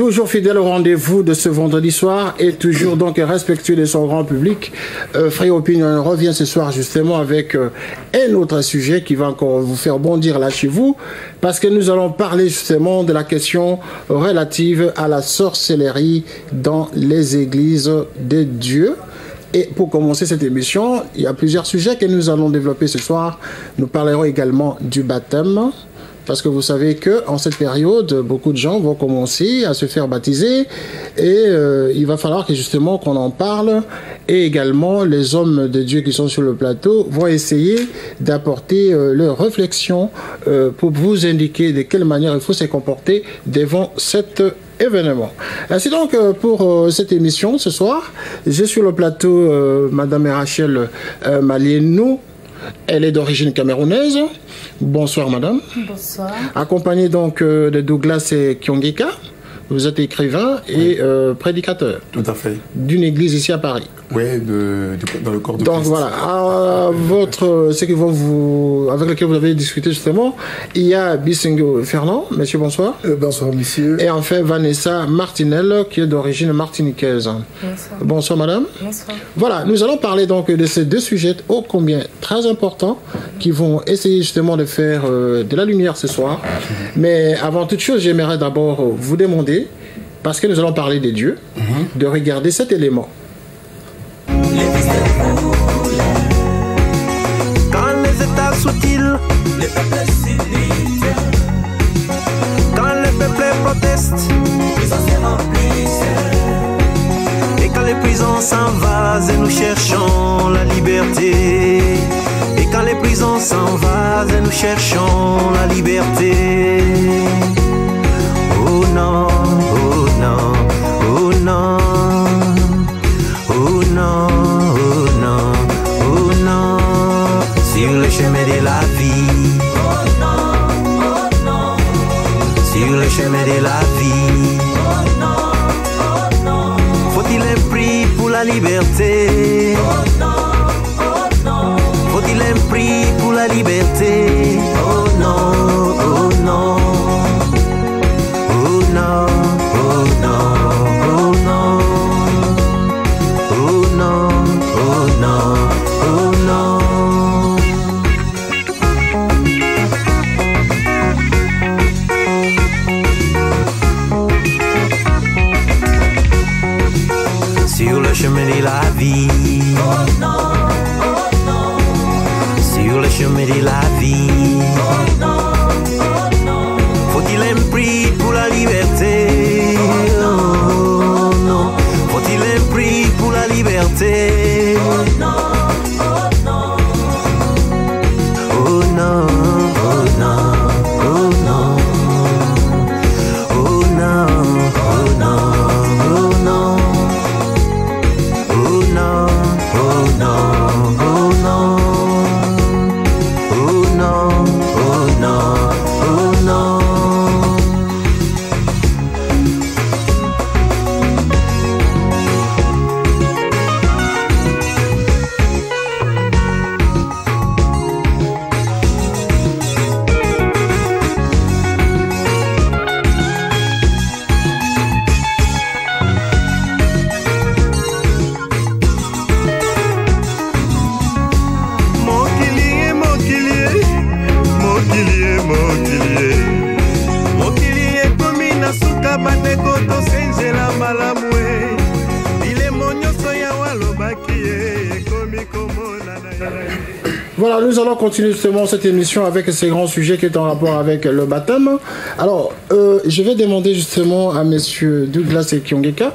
Toujours fidèle au rendez-vous de ce vendredi soir et toujours donc respectueux de son grand public, Free Opinion revient ce soir justement avec un autre sujet qui va encore vous faire bondir là chez vous, parce que nous allons parler justement de la question relative à la sorcellerie dans les églises de Dieu. Et pour commencer cette émission, il y a plusieurs sujets que nous allons développer ce soir. Nous parlerons également du baptême, parce que vous savez qu'en cette période, beaucoup de gens vont commencer à se faire baptiser et il va falloir que justement qu'on en parle. Et également, les hommes de Dieu qui sont sur le plateau vont essayer d'apporter leurs réflexions pour vous indiquer de quelle manière il faut se comporter devant cet événement. Ainsi donc, pour cette émission ce soir, j'ai sur le plateau Madame Rachel Malienou. Elle est d'origine camerounaise. Bonsoir madame. Bonsoir. Accompagnée donc de Douglas Kiongeka. Vous êtes écrivain et prédicateur. Tout à fait. D'une église ici à Paris. Oui, dans le corps de donc Christ. Voilà, avec lequel vous avez discuté justement, il y a Bissingo Fernand. Monsieur, bonsoir. Bonsoir, monsieur. Et enfin Vanessa Martinel, qui est d'origine martiniquaise. Bonsoir. Bonsoir, madame. Bonsoir. Voilà, nous allons parler donc de ces deux sujets ô combien très importants qui vont essayer justement de faire de la lumière ce soir. Mais avant toute chose, j'aimerais d'abord vous demander, parce que nous allons parler des dieux, de regarder cet élément. Quand les États sont-ils, les peuples s'unitent. Quand les peuples protestent, les prisons se remplissent. Et quand les prisons s'envasent et nous cherchons la liberté. Et quand les prisons s'envasent et nous cherchons la liberté. Oh non, oh non, oh non. Oh non, oh non, oh non, sur le chemin de la vie. Oh non, oh non, sur le chemin de la vie. Oh non, oh non, faut-il un prix pour la liberté? Oh non, oh non, faut-il un prix pour la liberté? Oh non, oh non, oh non, oh non, oh non. Oh non, oh non, oh non. Sur le chemin de la vie. Oh non, oh non. Sur le chemin de la vie. Oh non, oh non. Faut-il un prix pour la liberté? Oh non. Faut-il un prix pour la liberté? Oh non, oh non. Oh non, oh non, oh non. Oh non, oh non, oh non. Oh non, oh non, oh non. Oh non, oh non, oh non. Voilà, nous allons continuer justement cette émission avec ces grands sujets qui est en rapport avec le baptême. Alors, je vais demander justement à messieurs Douglas et Kiongeka,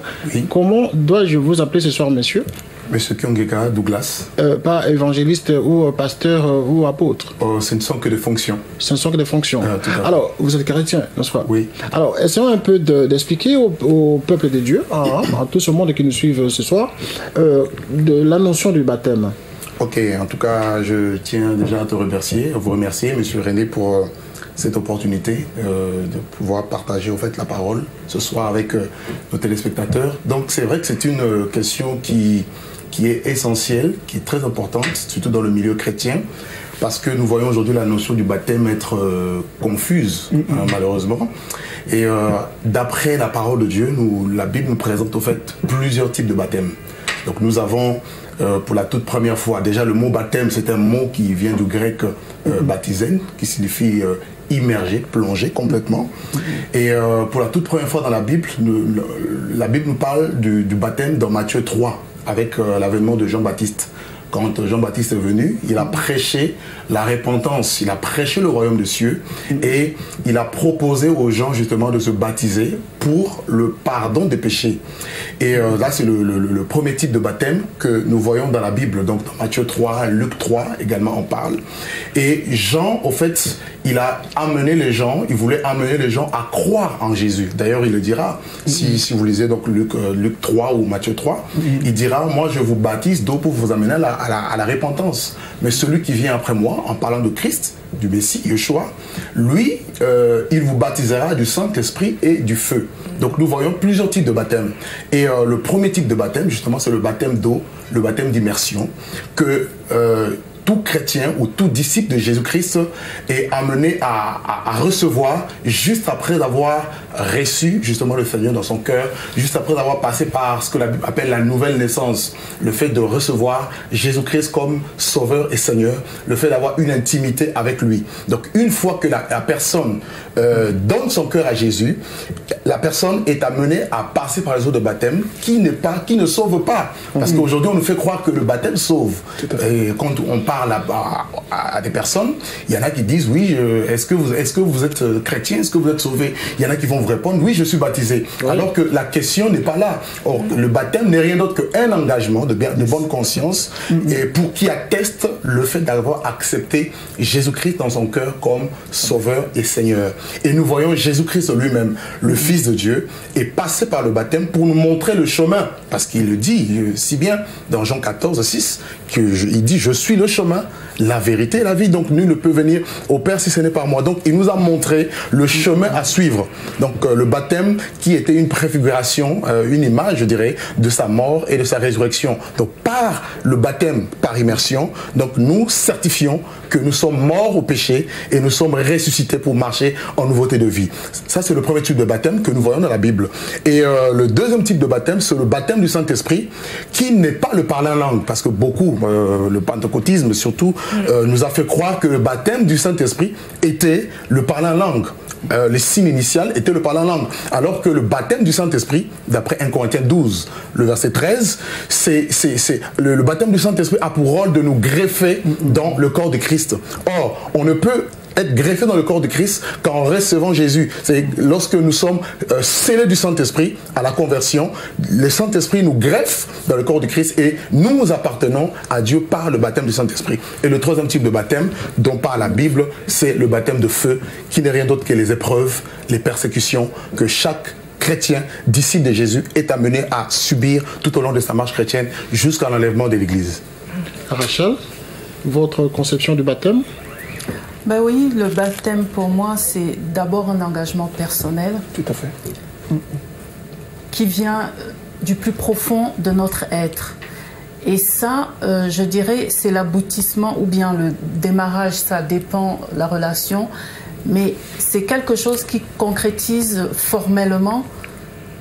comment dois-je vous appeler ce soir, messieurs? Monsieur Kiongeka, Douglas. Pas évangéliste ou pasteur ou apôtre. Ce ne sont que des fonctions. Ce ne sont que des fonctions. Alors, vous êtes chrétien, n'est-ce pas? Oui. Alors, essayons un peu d'expliquer au peuple de Dieu, à tout ce monde qui nous suit ce soir, de la notion du baptême. Ok, en tout cas, je tiens déjà à vous remercier, monsieur René, pour cette opportunité de pouvoir partager en fait la parole ce soir avec nos téléspectateurs. Donc, c'est vrai que c'est une question qui est essentielle, qui est très importante, surtout dans le milieu chrétien, parce que nous voyons aujourd'hui la notion du baptême être confuse, malheureusement. Et d'après la parole de Dieu, la Bible nous présente au fait plusieurs types de baptême. Donc nous avons pour la toute première fois, déjà le mot baptême, c'est un mot qui vient du grec baptizen, qui signifie immerger, plonger complètement. Et pour la toute première fois dans la Bible nous parle du baptême dans Matthieu 3, avec l'avènement de Jean-Baptiste. Quand Jean-Baptiste est venu, il a prêché la repentance, il a prêché le royaume des cieux et il a proposé aux gens justement de se baptiser pour le pardon des péchés. Et là, c'est le premier type de baptême que nous voyons dans la Bible. Donc dans Matthieu 3, Luc 3 également en parle. Et Jean, au fait, il a amené les gens, il voulait amener les gens à croire en Jésus. D'ailleurs, il le dira, si vous lisez donc Luc 3 ou Matthieu 3, il dira, moi je vous baptise d'eau pour vous amener à la repentance. Mais celui qui vient après moi, en parlant de Christ, du Messie, Yeshua, lui, il vous baptisera du Saint-Esprit et du feu. Donc nous voyons plusieurs types de baptême. Et le premier type de baptême, justement, c'est le baptême d'eau, le baptême d'immersion, que tout chrétien ou tout disciple de Jésus-Christ est amené à recevoir juste après avoir reçu justement le Seigneur dans son cœur, juste après avoir passé par ce que la Bible appelle la nouvelle naissance, le fait de recevoir Jésus-Christ comme Sauveur et Seigneur, le fait d'avoir une intimité avec lui. Donc une fois que la personne donne son cœur à Jésus, la personne est amenée à passer par les eaux de baptême qui ne sauve pas. Parce qu'aujourd'hui on nous fait croire que le baptême sauve. Et quand on parle à des personnes, il y en a qui disent oui, est-ce que vous êtes chrétien, est-ce que vous êtes sauvé? Il y en a qui vont vous répondre oui, je suis baptisé. Oui. Alors que la question n'est pas là. Or, le baptême n'est rien d'autre qu'un engagement de bonne conscience et pour qui atteste le fait d'avoir accepté Jésus-Christ dans son cœur comme Sauveur et Seigneur. Et nous voyons Jésus-Christ lui-même, le Fils de Dieu, est passé par le baptême pour nous montrer le chemin. Parce qu'il le dit si bien dans Jean 14, 6, il dit je suis le chemin, la vérité et la vie. Donc nul ne peut venir au Père si ce n'est par moi. Donc il nous a montré le chemin à suivre. Donc le baptême qui était une préfiguration, une image, je dirais, de sa mort et de sa résurrection. Donc par le baptême, par immersion, donc nous certifions que nous sommes morts au péché et nous sommes ressuscités pour marcher en nouveauté de vie. Ça, c'est le premier type de baptême que nous voyons dans la Bible. Et le deuxième type de baptême, c'est le baptême du Saint-Esprit, qui n'est pas le parler en langue, parce que beaucoup, le pentecôtisme surtout, nous a fait croire que le baptême du Saint-Esprit était le parler en langue. Les signes initiales étaient le parler en langue. Alors que le baptême du Saint-Esprit, d'après 1 Corinthiens 12, le verset 13, le baptême du Saint-Esprit a pour rôle de nous greffer dans le corps de Christ. Or, on ne peut être greffé dans le corps de Christ qu'en recevant Jésus. C'est lorsque nous sommes scellés du Saint-Esprit à la conversion, le Saint-Esprit nous greffe dans le corps de Christ et nous appartenons à Dieu par le baptême du Saint-Esprit. Et le troisième type de baptême dont parle la Bible, c'est le baptême de feu, qui n'est rien d'autre que les épreuves, les persécutions que chaque chrétien, disciple de Jésus, est amené à subir tout au long de sa marche chrétienne jusqu'à l'enlèvement de l'Église. Rachel, votre conception du baptême? Ben oui, le baptême pour moi, c'est d'abord un engagement personnel. Tout à fait. Qui vient du plus profond de notre être. Et ça, je dirais, c'est l'aboutissement ou bien le démarrage, ça dépend de la relation. Mais c'est quelque chose qui concrétise formellement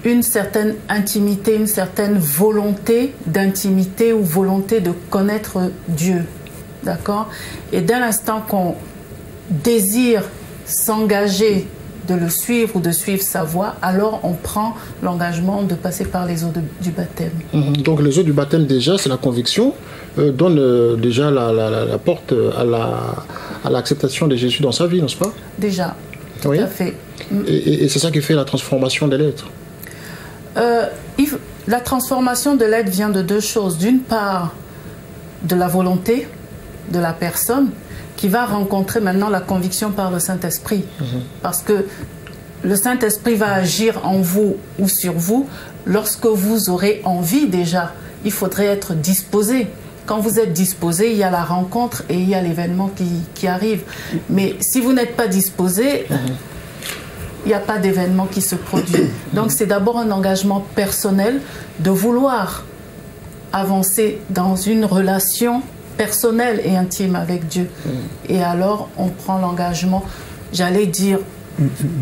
une certaine intimité, une certaine volonté d'intimité ou volonté de connaître Dieu. D'accord? Et dès l'instant qu'on désire s'engager de le suivre ou de suivre sa voie, alors on prend l'engagement de passer par les eaux du baptême. Donc les eaux du baptême, déjà, c'est la conviction, donne déjà la porte à l'acceptation de Jésus dans sa vie, n'est-ce pas? Déjà, tout à fait. Et c'est ça qui fait la transformation de l'être. La transformation de l'être vient de deux choses. D'une part, de la volonté de la personne, qui va rencontrer maintenant la conviction par le Saint-Esprit. Parce que le Saint-Esprit va agir en vous ou sur vous lorsque vous aurez envie déjà. Il faudrait être disposé. Quand vous êtes disposé, il y a la rencontre et il y a l'événement qui arrive. Mais si vous n'êtes pas disposé, il n'y a pas d'événement qui se produit. Donc c'est d'abord un engagement personnel de vouloir avancer dans une relation personnel et intime avec Dieu. Et alors, on prend l'engagement, j'allais dire,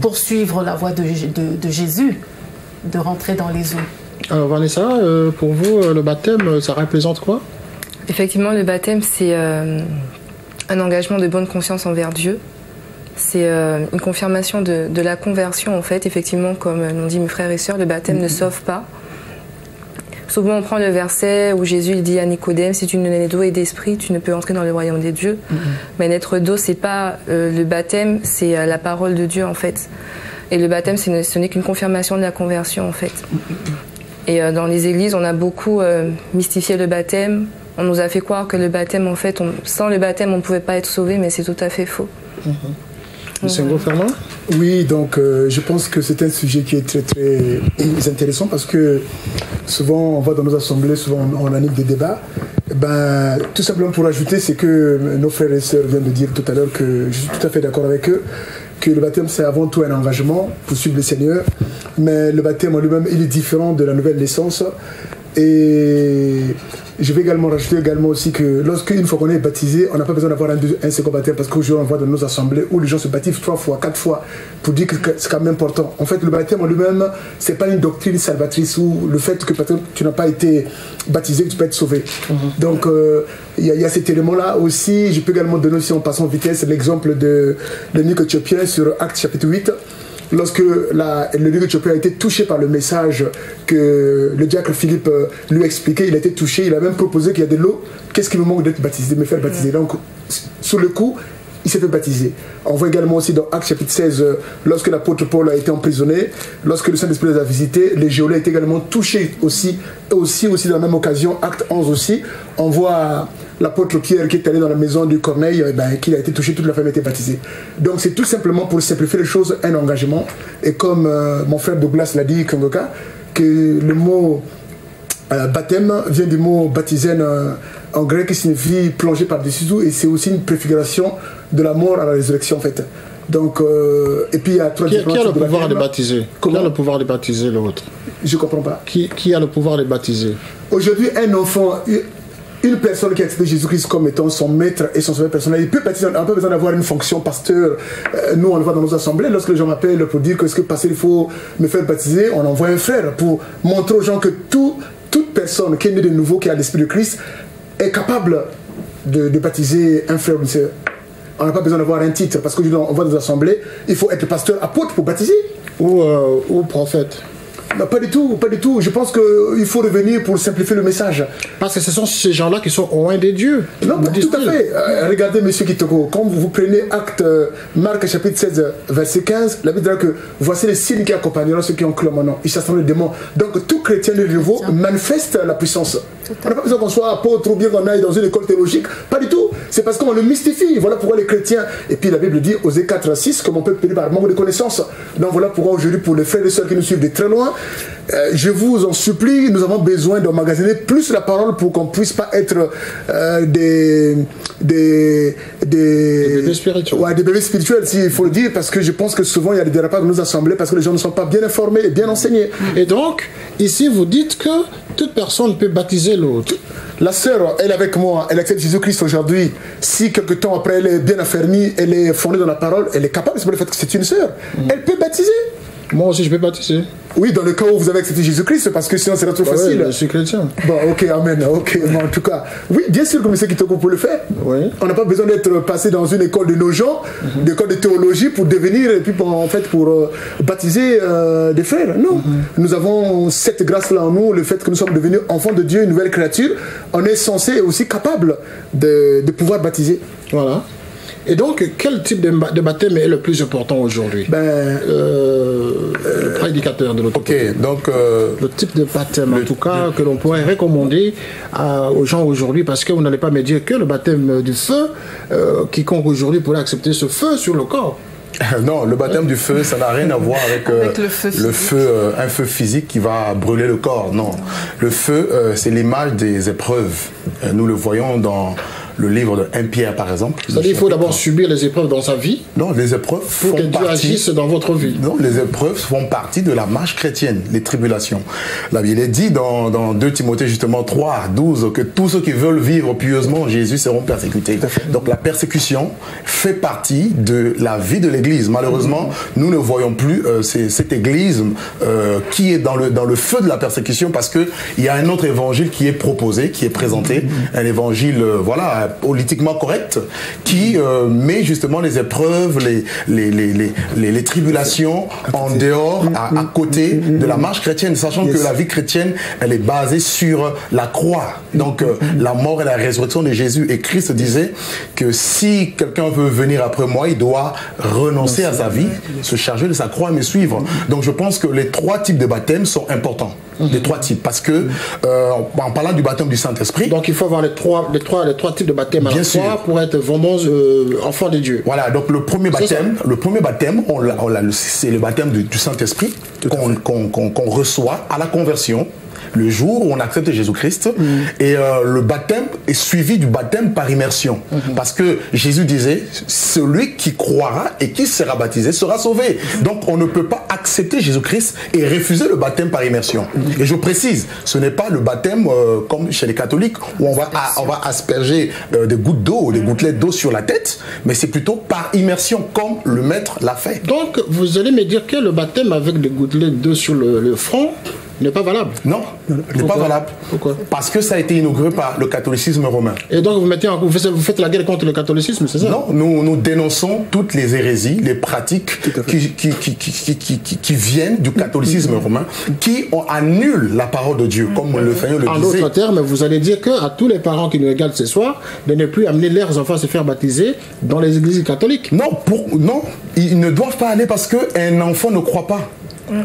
poursuivre la voie de Jésus, de rentrer dans les eaux. Alors Vanessa, pour vous, le baptême, ça représente quoi? Effectivement, le baptême, c'est un engagement de bonne conscience envers Dieu. C'est une confirmation de la conversion, en fait. Effectivement, comme l'ont dit mes frères et sœurs, le baptême ne sauve pas. Souvent, on prend le verset où Jésus il dit à Nicodème, si tu ne nais d'eau et d'esprit, tu ne peux entrer dans le royaume des dieux. Mais naître d'eau, c'est pas le baptême, c'est la parole de Dieu, en fait. Et le baptême, ce n'est qu'une confirmation de la conversion, en fait. Et dans les églises, on a beaucoup mystifié le baptême. On nous a fait croire que le baptême, en fait, sans le baptême, on ne pouvait pas être sauvé, mais c'est tout à fait faux. Monsieur Ngo-Fernand? Oui, donc je pense que c'est un sujet qui est très très intéressant parce que souvent on va dans nos assemblées, souvent on anime des débats. Ben, tout simplement pour ajouter, c'est que nos frères et sœurs viennent de dire tout à l'heure que je suis tout à fait d'accord avec eux, que le baptême c'est avant tout un engagement pour suivre le Seigneur, mais le baptême en lui-même il est différent de la nouvelle naissance. Et je vais également rajouter aussi que lorsqu'une fois qu'on est baptisé, on n'a pas besoin d'avoir un second baptême parce qu'aujourd'hui on voit dans nos assemblées où les gens se baptisent 3 fois, 4 fois pour dire que c'est quand même important. En fait, le baptême en lui-même, c'est pas une doctrine salvatrice où le fait que tu n'as pas été baptisé, que tu peux être sauvé. Donc il y a cet élément-là aussi. Je peux également donner aussi en passant vitesse l'exemple de l'eunuque éthiopien sur Actes chapitre 8. Lorsque l'eunuque éthiopien a été touché par le message que le diacre Philippe lui a expliqué, il a été touché, il a même proposé qu'il y a de l'eau, qu'est-ce qui me manque d'être baptisé, de me faire baptiser. Donc, sur le coup, il s'est fait baptiser. On voit également aussi dans Actes chapitre 16, lorsque l'apôtre Paul a été emprisonné, lorsque le Saint-Esprit les a visités, les geôliers ont été également touchés aussi, et aussi dans la même occasion, Acte 11 aussi, on voit l'apôtre Pierre qui est allé dans la maison du Corneille, qui a été touché, toute la famille a été baptisée. Donc c'est tout simplement pour simplifier les choses, un engagement. Et comme mon frère Douglas l'a dit, Kongoka, que le mot baptême vient du mot baptizen en grec qui signifie plonger par-dessus tout, et c'est aussi une préfiguration de la mort à la résurrection en fait. Donc, et puis il y a trois différences. Qui a le pouvoir de baptiser? Comment? Qui a le pouvoir de baptiser l'autre? Je ne comprends pas. Qui a le pouvoir de baptiser? Aujourd'hui, un enfant, une personne qui a accepté Jésus-Christ comme étant son maître et son sauveur personnel, il peut baptiser, on n'a pas besoin d'avoir une fonction pasteur. Nous, on le voit dans nos assemblées, lorsque les gens m'appellent pour dire que est-ce que pasteur, il faut me faire baptiser, on envoie un frère pour montrer aux gens que toute personne qui est née de nouveau, qui a l'esprit de Christ, est capable de baptiser un frère ou une sœur. On n'a pas besoin d'avoir un titre, parce qu'aujourd'hui, on va dans nos assemblées, il faut être pasteur apôtre pour baptiser. Ou prophète. Non, pas du tout, pas du tout. Je pense qu'il faut revenir pour simplifier le message. Parce que ce sont ces gens-là qui sont loin des dieux. Non, tout à fait. Regardez, monsieur Kitoko, quand vous prenez Acte, Marc chapitre 16, verset 15, la Bible dit que voici les signes qui accompagneront ceux qui ont cru en mon nom. Ils chasseront les démons. Donc tout chrétien de nouveau manifeste la puissance. On n'a pas besoin qu'on soit apôtre ou bien qu'on aille dans une école théologique. Pas du tout. C'est parce qu'on le mystifie. Voilà pourquoi les chrétiens. Et puis la Bible dit, Osée 4, 6, comme on peut périr par manque de connaissances. Donc voilà pourquoi aujourd'hui, pour les frères et sœurs qui nous suivent de très loin, je vous en supplie, nous avons besoin d'emmagasiner plus la parole pour qu'on ne puisse pas être des bébés spirituels. Ouais, des bébés spirituels, s'il faut le dire, parce que je pense que souvent il y a des dérapages dans nos assemblées parce que les gens ne sont pas bien informés et bien enseignés. Et donc, ici vous dites que toute personne peut baptiser l'autre. La sœur, elle est avec moi, elle accepte Jésus-Christ aujourd'hui. Si quelque temps après elle est bien affermie, elle est fondée dans la parole, elle est capable, c'est pas le fait que c'est une sœur. Elle peut baptiser. Moi aussi je peux baptiser. Oui, dans le cas où vous avez accepté Jésus-Christ, parce que sinon c'est trop facile. Oui, je suis chrétien. Bon, ok, amen. Ok, bon, en tout cas, oui, bien sûr que M. Kitoko peut le faire. Oui. On n'a pas besoin d'être passé dans une école de nos gens, une école de théologie pour devenir, et puis pour baptiser des frères. Non. Nous avons cette grâce-là en nous, le fait que nous sommes devenus enfants de Dieu, une nouvelle créature. On est censé et aussi capable de pouvoir baptiser. Voilà. Et donc, quel type de baptême est le plus important aujourd'hui? Le prédicateur de notre côté. Donc, le type de baptême, en tout cas, que l'on pourrait recommander aux gens aujourd'hui, parce que vous n'allez pas me dire que le baptême du feu, quiconque aujourd'hui pourrait accepter ce feu sur le corps. Non, le baptême du feu, ça n'a rien à voir avec le feu, un feu physique qui va brûler le corps. Non, le feu, c'est l'image des épreuves. Nous le voyons dans le livre de 1 Pierre, par exemple. C'est-à-dire qu'il faut d'abord subir les épreuves dans sa vie. Non, les épreuves pour que Dieu agisse dans votre vie. Non, les épreuves font partie de la marche chrétienne, les tribulations. La Bible est dit dans 2 Timothée justement 3, 12, que tous ceux qui veulent vivre pieusement en Jésus seront persécutés. Donc la persécution fait partie de la vie de l'Église. Malheureusement, nous ne voyons plus cette Église qui est dans le feu de la persécution, parce qu'il y a un autre évangile qui est proposé, qui est présenté, un évangile politiquement correct, qui met justement les épreuves, les tribulations en dehors, à côté de la marche chrétienne, sachant que la vie chrétienne, elle est basée sur la croix. Donc la mort et la résurrection de Jésus. Et Christ disait que si quelqu'un veut venir après moi, il doit renoncer à sa vie, se charger de sa croix et me suivre. Donc je pense que les 3 types de baptême sont importants. Les 3 types, parce que en parlant du baptême du Saint-Esprit, donc il faut avoir les trois types de baptême à la fois pour être vraiment enfant de Dieu. Voilà, donc le premier baptême, c'est le baptême du Saint-Esprit qu'on reçoit à la conversion, le jour où on accepte Jésus-Christ. Et le baptême est suivi du baptême par immersion. Parce que Jésus disait, celui qui croira et qui sera baptisé sera sauvé. Donc on ne peut pas accepter Jésus-Christ et refuser le baptême par immersion. Et je précise, ce n'est pas le baptême comme chez les catholiques, où on va asperger des gouttes d'eau, des gouttelettes d'eau sur la tête, mais c'est plutôt par immersion, comme le maître l'a fait. Donc vous allez me dire que le baptême avec des gouttelettes d'eau sur le front n'est pas valable? Non, n'est pas valable. Pourquoi? Parce que ça a été inauguré par le catholicisme romain. Et donc vous faites la guerre contre le catholicisme, c'est ça? Non, nous dénonçons toutes les hérésies, les pratiques qui viennent du catholicisme romain, qui annulent la parole de Dieu, comme le Seigneur le disait. En d'autres termes, vous allez dire qu'à tous les parents qui nous regardent ce soir, de ne plus amener leurs enfants à se faire baptiser dans les églises catholiques. Non, ils ne doivent pas aller parce qu'un enfant ne croit pas.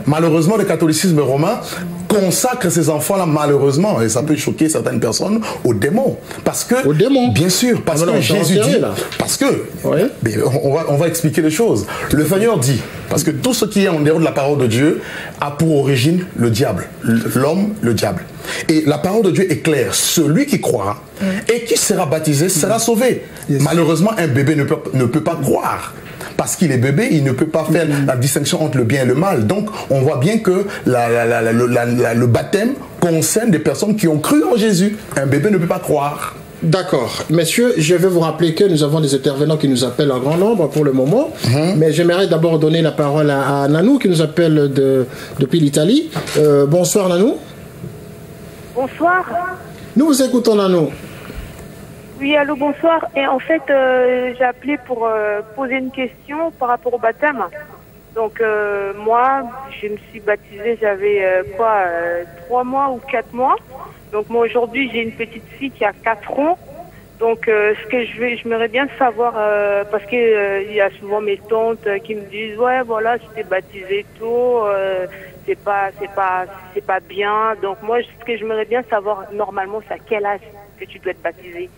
Malheureusement, le catholicisme romain consacre ces enfants-là, malheureusement, et ça peut choquer certaines personnes, aux démons. Parce que, aux démons? Bien sûr, parce que Jésus dit, parce que, on va expliquer les choses. Le Seigneur dit, parce que tout ce qui est en dehors de la parole de Dieu a pour origine le diable, l'homme, le diable. Et la parole de Dieu est claire, celui qui croira et qui sera baptisé sera sauvé. Malheureusement, un bébé ne peut pas croire. Parce qu'il est bébé, il ne peut pas faire la distinction entre le bien et le mal. Donc, on voit bien que le baptême concerne des personnes qui ont cru en Jésus. Un bébé ne peut pas croire. D'accord. Messieurs, je vais vous rappeler que nous avons des intervenants qui nous appellent en grand nombre pour le moment. Mais j'aimerais d'abord donner la parole à Nanou qui nous appelle depuis l'Italie. Bonsoir Nanou. Bonsoir. Nous vous écoutons Nanou. Oui, allô, bonsoir. Et en fait, j'ai appelé pour poser une question par rapport au baptême. Donc, moi, je me suis baptisée, j'avais 3 mois ou 4 mois. Donc, moi, aujourd'hui, j'ai une petite fille qui a 4 ans. Donc, ce que j'aimerais bien savoir, parce que il y a souvent mes tantes qui me disent, ouais, voilà, je t'ai baptisée tôt, c'est pas bien. Donc, moi, ce que j'aimerais bien savoir, normalement, c'est à quel âge que tu dois être baptisée.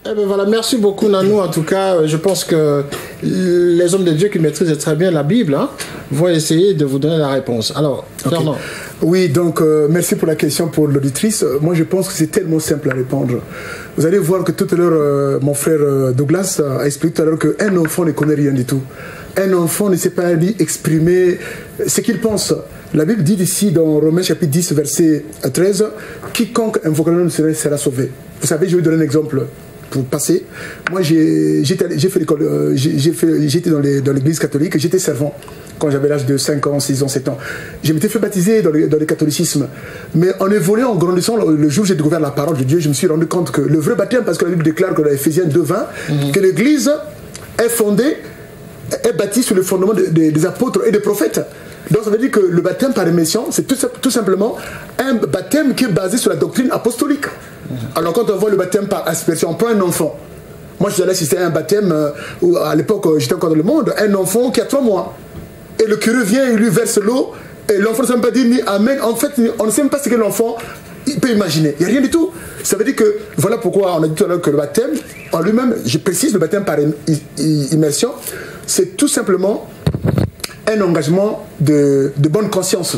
Eh bien voilà, merci beaucoup Nanou. En tout cas, je pense que les hommes de Dieu qui maîtrisent très bien la Bible vont essayer de vous donner la réponse. Alors, Fernand. Oui, donc merci pour la question pour l'auditrice. Moi, je pense que c'est tellement simple à répondre. Vous allez voir que tout à l'heure, mon frère Douglas a expliqué tout à l'heure qu'un enfant ne connaît rien du tout. Un enfant ne sait pas lui exprimer ce qu'il pense. La Bible dit ici dans Romains chapitre 10, verset 13, « Quiconque invoquera le nom sera sauvé ». Vous savez, je vais vous donner un exemple. Pour passer, moi j'étais dans l'église catholique, j'étais servant quand j'avais l'âge de 5 ans, 6 ans, 7 ans. Je m'étais fait baptiser dans le catholicisme. Mais en évoluant, en grandissant, le jour où j'ai découvert la parole de Dieu, je me suis rendu compte que le vrai baptême, parce que la Bible déclare que dans Ephésiens 2:20, que l'église est fondée, est bâtie sur le fondement des apôtres et des prophètes. Donc ça veut dire que le baptême par immersion, c'est tout simplement un baptême qui est basé sur la doctrine apostolique. Alors quand on voit le baptême par aspersion, on prend un enfant. Moi je suis allé assister à un baptême où à l'époque j'étais encore dans le monde, un enfant qui a 3 mois. Et le curé vient, il lui verse l'eau, et l'enfant ne sait même pas dire ni amen. En fait, on ne sait même pas ce que l'enfant peut imaginer. Il n'y a rien du tout. Ça veut dire que, voilà pourquoi on a dit tout à l'heure que le baptême, en lui-même, je précise, le baptême par immersion, c'est tout simplement un engagement de bonne conscience.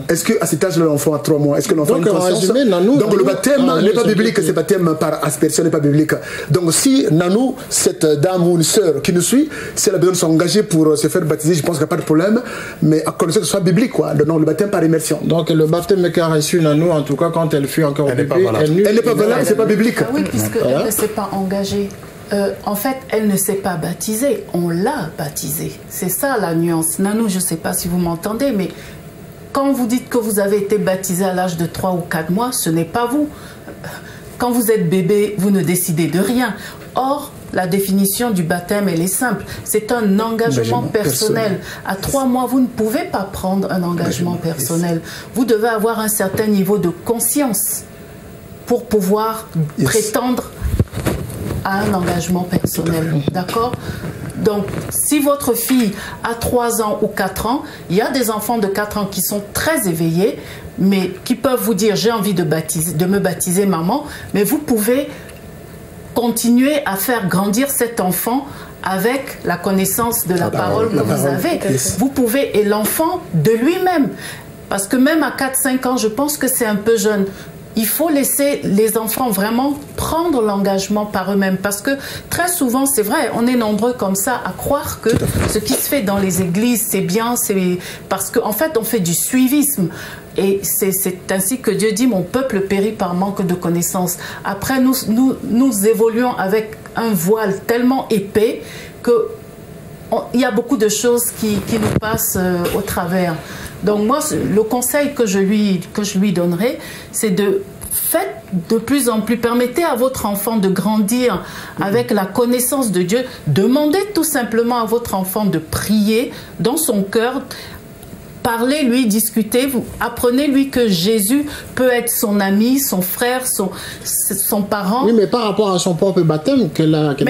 Est-ce qu'à cet âge-là, l'enfant a 3 mois, est-ce que l'enfant a une conscience? Donc le baptême n'est pas biblique, ce baptême par aspersion n'est pas biblique. Donc si Nanou, cette dame ou une sœur qui nous suit, si elle a besoin de s'engager pour se faire baptiser, je pense qu'il n'y a pas de problème, mais à condition que ce soit biblique, quoi. Donc le baptême par immersion. Donc le baptême qu'a reçu Nanou, en tout cas quand elle fut encore bébé, elle n'est pas valable, c'est pas biblique. Ah oui, puisqu'elle ne s'est pas engagée. En fait, elle ne s'est pas baptisée, on l'a baptisée. C'est ça la nuance. Nanou, je ne sais pas si vous m'entendez, mais quand vous dites que vous avez été baptisé à l'âge de 3 ou 4 mois, ce n'est pas vous. Quand vous êtes bébé, vous ne décidez de rien. Or, la définition du baptême, elle est simple. C'est un engagement personnel. À 3 mois, vous ne pouvez pas prendre un engagement personnel. Vous devez avoir un certain niveau de conscience pour pouvoir prétendre à un engagement personnel. D'accord? Donc, si votre fille a 3 ans ou 4 ans, il y a des enfants de 4 ans qui sont très éveillés, mais qui peuvent vous dire « j'ai envie de me baptiser, maman », mais vous pouvez continuer à faire grandir cet enfant avec la connaissance de la parole que vous avez. Vous pouvez, et l'enfant de lui-même, parce que même à 4-5 ans, je pense que c'est un peu jeune. Il faut laisser les enfants vraiment prendre l'engagement par eux-mêmes, parce que très souvent, c'est vrai, on est nombreux comme ça à croire que ce qui se fait dans les églises, c'est bien, c'est parce qu'en fait, on fait du suivisme. Et c'est ainsi que Dieu dit, mon peuple périt par manque de connaissances. Après, nous évoluons avec un voile tellement épais qu'il y a beaucoup de choses qui nous passent au travers. Donc moi, le conseil que je lui donnerai, c'est de faites de plus en plus, permettez à votre enfant de grandir avec la connaissance de Dieu. Demandez tout simplement à votre enfant de prier dans son cœur. Parlez-lui, discutez, apprenez-lui que Jésus peut être son ami, son frère, son parent. Oui, mais par rapport à son propre baptême qu'elle a reçu,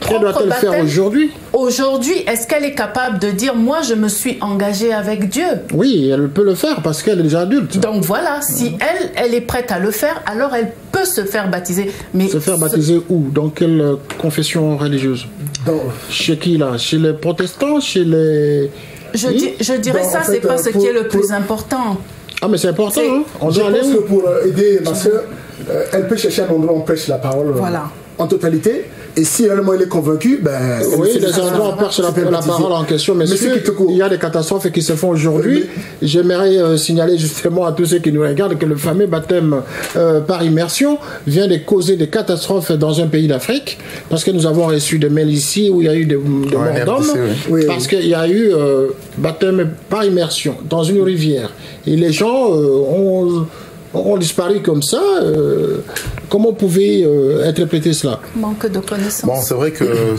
que doit-elle faire aujourd'hui? Aujourd'hui, est-ce qu'elle est capable de dire « moi, je me suis engagée avec Dieu » ? Oui, elle peut le faire parce qu'elle est déjà adulte. Donc voilà, si elle est prête à le faire, alors elle peut se faire baptiser. Mais se faire baptiser où? Dans quelle confession religieuse? Chez qui là? Chez les protestants? Chez les... Je dirais ça, c'est pas ce qui est le plus important. Ah, mais c'est important, hein? Je pense que pour aider ma soeur, elle peut chercher un endroit où on prêche la parole en totalité. Et si réellement elle est convaincue, ben... Oui, les endroits où on prêche la parole en question. Mais il y a des catastrophes qui se font aujourd'hui. J'aimerais signaler justement à tous ceux qui nous regardent que le fameux baptême par immersion vient de causer des catastrophes dans un pays d'Afrique. Parce que nous avons reçu des mails ici où il y a eu des morts d'hommes. Parce qu'il y a eu baptême par immersion dans une rivière. Et les gens ont disparu comme ça. Comment pouvez interpréter cela? Manque de connaissances. Bon, c'est vrai que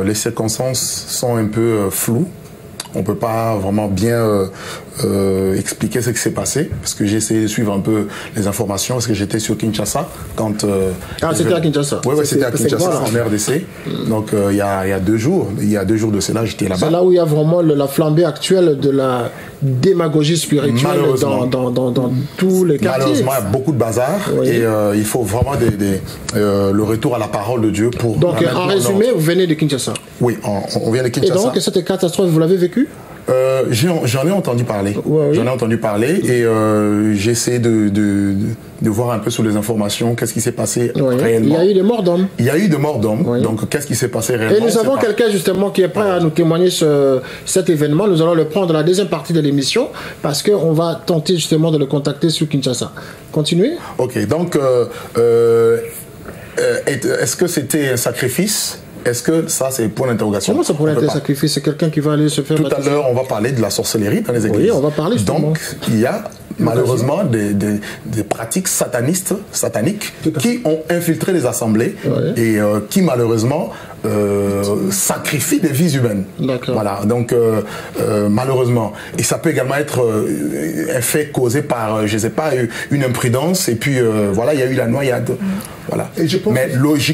les circonstances sont un peu floues. On ne peut pas vraiment bien expliquer ce qui s'est passé, parce que j'ai essayé de suivre un peu les informations, parce que j'étais sur Kinshasa quand... c'était à Kinshasa. Oui, c'était à Kinshasa, en RDC. Donc il y a 2 jours, de cela, j'étais là-bas. C'est là où il y a vraiment la flambée actuelle de la démagogie spirituelle dans tous les quartiers. Malheureusement, il y a beaucoup de bazar, et il faut vraiment le retour à la parole de Dieu pour... Donc en résumé, vous venez de Kinshasa? Oui, on vient de Kinshasa. Et donc cette catastrophe, vous l'avez vécue? J'en ai entendu parler. J'en ai entendu parler, et j'ai essayé de voir un peu sur les informations qu'est-ce qui s'est passé réellement. Il y a eu des morts d'hommes. Il y a eu des morts d'hommes. Donc qu'est-ce qui s'est passé réellement? Et nous avons quelqu'un justement qui est prêt à nous témoigner sur cet événement. Nous allons le prendre dans la deuxième partie de l'émission parce qu'on va tenter justement de le contacter sur Kinshasa. Continuez. Ok, donc est-ce que c'était un sacrifice? Est-ce que ça, c'est point d'interrogation? Comment ça pourrait être un sacrifice? C'est quelqu'un qui va aller se faire baptiser. Tout à l'heure, on va parler de la sorcellerie dans les églises. Oui, on va parler justement. Donc, il y a malheureusement des pratiques sataniques qui ont infiltré les assemblées et qui malheureusement sacrifient des vies humaines. Voilà, donc malheureusement. Et ça peut également être un fait causé par, je ne sais pas, une imprudence, et puis voilà, il y a eu la noyade. Voilà. Et mais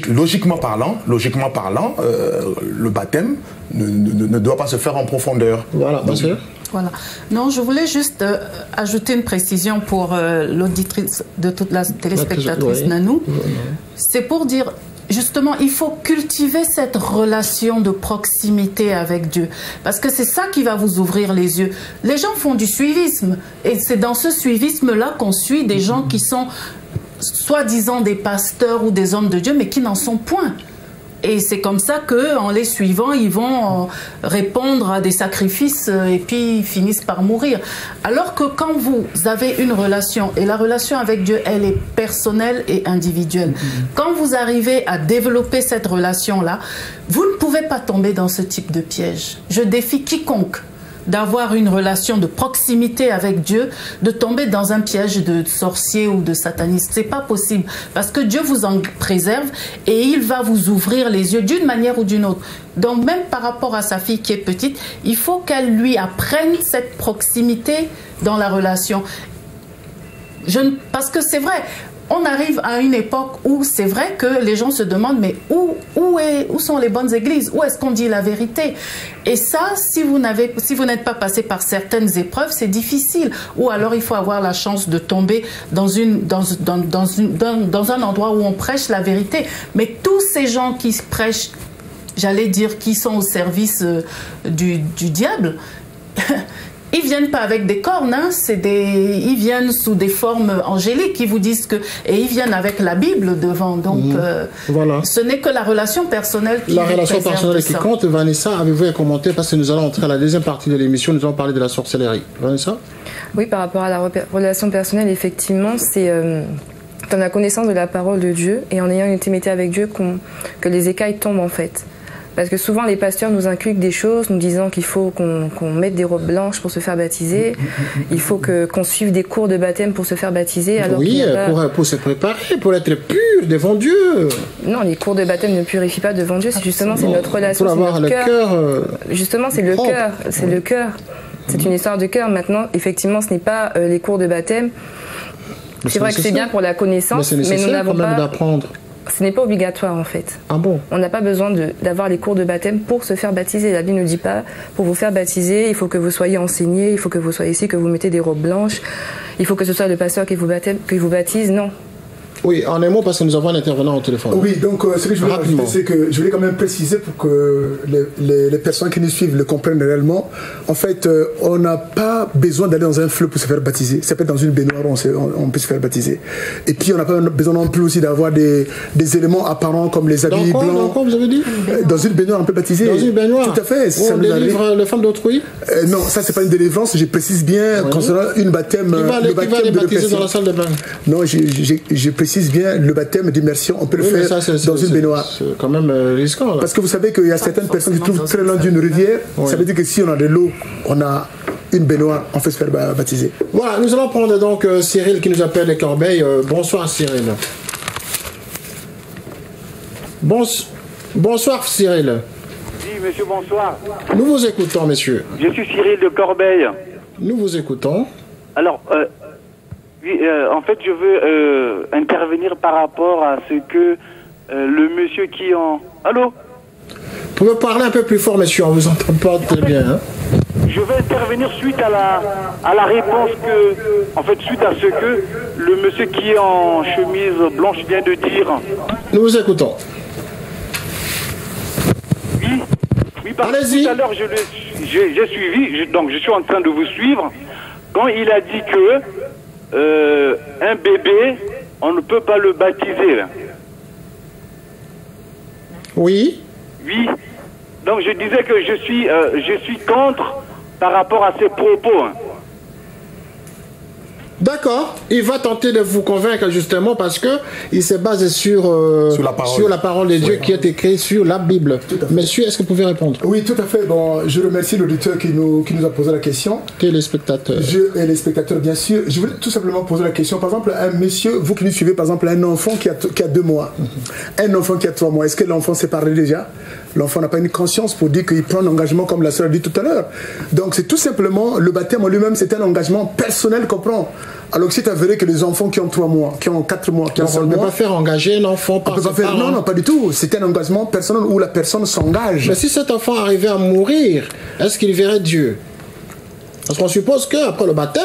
logiquement parlant, le baptême ne doit pas se faire en profondeur. Voilà, parce que... Voilà. Non, je voulais juste ajouter une précision pour l'auditrice de toute la téléspectatrice Nanou. C'est pour dire, justement, il faut cultiver cette relation de proximité avec Dieu. Parce que c'est ça qui va vous ouvrir les yeux. Les gens font du suivisme. Et c'est dans ce suivisme-là qu'on suit des gens qui sont soi-disant des pasteurs ou des hommes de Dieu, mais qui n'en sont point. Et c'est comme ça qu'en les suivant, ils vont répondre à des sacrifices et puis ils finissent par mourir. Alors que quand vous avez une relation, et la relation avec Dieu, elle est personnelle et individuelle. Quand vous arrivez à développer cette relation-là, vous ne pouvez pas tomber dans ce type de piège. Je défie quiconque d'avoir une relation de proximité avec Dieu, de tomber dans un piège de sorcier ou de sataniste. C'est pas possible, parce que Dieu vous en préserve et il va vous ouvrir les yeux d'une manière ou d'une autre. Donc même par rapport à sa fille qui est petite, il faut qu'elle lui apprenne cette proximité dans la relation. Parce que c'est vrai, on arrive à une époque où c'est vrai que les gens se demandent mais où sont les bonnes églises? Où est-ce qu'on dit la vérité? Et ça, si vous n'êtes pas passé par certaines épreuves, c'est difficile. Ou alors il faut avoir la chance de tomber dans un endroit où on prêche la vérité. Mais tous ces gens qui prêchent, j'allais dire, qui sont au service du diable, ils viennent pas avec des cornes, hein, ils viennent sous des formes angéliques, ils vous disent que, et ils viennent avec la Bible devant, donc voilà. Ce n'est que la relation personnelle qui compte. Vanessa, avez-vous un commentaire, parce que nous allons entrer à la deuxième partie de l'émission, nous allons parler de la sorcellerie. Vanessa? Oui, par rapport à la relation personnelle, effectivement, c'est dans la connaissance de la parole de Dieu et en ayant une intimité avec Dieu que les écailles tombent en fait. Parce que souvent les pasteurs nous inculquent des choses, nous disant qu'il faut qu'on mette des robes blanches pour se faire baptiser, il faut qu'on suive des cours de baptême pour se faire baptiser. Alors oui, pour se préparer, pour être pur devant Dieu. Non, les cours de baptême ne purifient pas devant Dieu, c'est notre relation, c'est notre cœur. Justement, c'est le cœur, c'est le cœur. C'est une histoire de cœur. Maintenant, effectivement, ce n'est pas les cours de baptême. C'est vrai que c'est bien pour la connaissance, mais nous n'avons pas d'apprendre. Ce n'est pas obligatoire en fait. Ah bon? On n'a pas besoin d'avoir les cours de baptême pour se faire baptiser. La Bible ne dit pas, pour vous faire baptiser, il faut que vous soyez enseigné, il faut que vous soyez ici, que vous mettez des robes blanches, il faut que ce soit le pasteur qui vous baptise. Non. Oui, en un mot, parce que nous avons un intervenant au téléphone. Oui, donc ce que je voulais rajouter, c'est que je voulais quand même préciser pour que les personnes qui nous suivent le comprennent réellement. En fait, on n'a pas besoin d'aller dans un fleuve pour se faire baptiser. Ça peut être dans une baignoire où on peut se faire baptiser. Et puis, on n'a pas besoin non plus aussi d'avoir des éléments apparents comme les habits blancs. Dans quoi vous avez dit? Dans une baignoire, on peut baptiser. Dans une baignoire? Tout à fait. Ça nous délivre les femmes d'autrui? Non, ça, c'est pas une délivrance. Je précise bien concernant une baptême. Qui va les baptiser dans la salle de bain? Non, je précise bien le baptême d'immersion, on peut le faire dans une baignoire. C'est quand même risquant. Là. Parce que vous savez qu'il y a certaines personnes qui trouvent très loin d'une rivière. Ça veut dire que si on a de l'eau, on a une baignoire, on fait se faire baptiser. Voilà, nous allons prendre donc Cyril qui nous appelle les Corbeilles. Bonsoir Cyril. Bonsoir Cyril. Oui, monsieur, bonsoir. Nous vous écoutons, monsieur. Je suis Cyril de Corbeil. Nous vous écoutons. Alors, oui, en fait, je veux intervenir par rapport à ce que le monsieur qui en... Allô? Vous pouvez parler un peu plus fort, monsieur, on vous entend pas très bien. Hein? Je vais intervenir suite à la réponse que... En fait, suite à ce que le monsieur qui est en chemise blanche vient de dire. Nous vous écoutons. Oui, parce que tout à l'heure, j'ai suivi, donc je suis en train de vous suivre, quand il a dit que un bébé, on ne peut pas le baptiser. Oui. Oui. Donc je disais que je suis contre par rapport à ces propos. D'accord. Il va tenter de vous convaincre justement parce que il s'est basé sur la parole de Dieu qui est écrite sur la Bible. Monsieur, est-ce que vous pouvez répondre? Oui, tout à fait. Bon, je remercie l'auditeur qui nous a posé la question. Téléspectateur. Et les spectateurs, bien sûr. Je voulais tout simplement poser la question. Par exemple, un monsieur, vous qui nous suivez, par exemple, un enfant qui a 2 mois, un enfant qui a 3 mois, est-ce que l'enfant s'est parlé déjà? L'enfant n'a pas une conscience pour dire qu'il prend un engagement comme la sœur a dit tout à l'heure. Donc c'est tout simplement, le baptême en lui-même, c'est un engagement personnel qu'on prend. Alors que c'est avéré que les enfants qui ont 3 mois, qui ont 4 mois, qui ont 5 mois... On ne peut pas faire engager un enfant par ses parents. Non, pas du tout. C'est un engagement personnel où la personne s'engage. Mais si cet enfant arrivait à mourir, est-ce qu'il verrait Dieu? Parce qu'on suppose qu'après le baptême,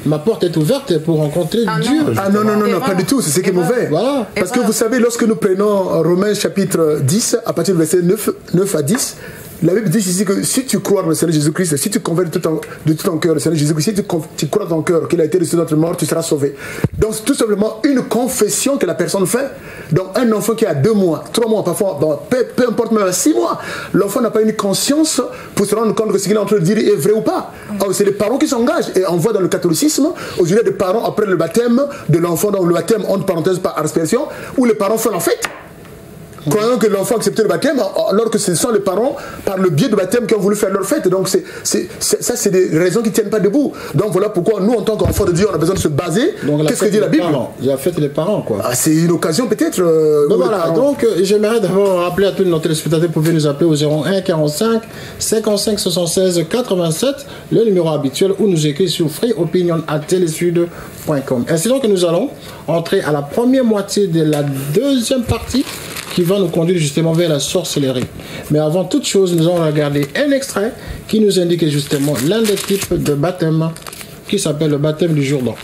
ma porte est ouverte pour rencontrer Dieu. Ah non, pas du tout, c'est ce qui est mauvais. Voilà. Parce que vous savez, lorsque nous prenons Romains chapitre 10, à partir du verset 9 à 10, la Bible dit ici que si tu crois dans le Seigneur Jésus-Christ, si tu convertis de tout ton cœur le Seigneur Jésus-Christ, si tu crois dans ton cœur qu'il a été ressuscité de notre mort, tu seras sauvé. Donc c'est tout simplement une confession que la personne fait. Donc un enfant qui a 2 mois, 3 mois, parfois, peu importe même 6 mois, l'enfant n'a pas une conscience pour se rendre compte que ce qu'il est en train de dire est vrai ou pas. Alors c'est les parents qui s'engagent. Et on voit dans le catholicisme, aujourd'hui des parents après le baptême de l'enfant, donc le baptême entre parenthèses par aspersion, où les parents font la fête. Croyant que l'enfant acceptait le baptême, alors que ce sont les parents, par le biais du baptême, qui ont voulu faire leur fête. Donc ça, c'est des raisons qui ne tiennent pas debout. Donc voilà pourquoi nous, en tant qu'enfants de Dieu, on a besoin de se baser. Qu'est-ce que dit la Bible? La fête des parents, quoi. Ah, c'est une occasion peut-être. Donc voilà, donc j'aimerais d'abord rappeler à tous nos téléspectateurs, vous pouvez nous appeler au 01 45 55 76 87, le numéro habituel, ou nous écrire sur freeopinion@telesud.com. Ainsi donc que nous allons entrer à la première moitié de la deuxième partie, qui va nous conduire justement vers la sorcellerie. Mais avant toute chose, nous allons regarder un extrait qui nous indique justement l'un des types de baptême qui s'appelle le baptême du Jourdain.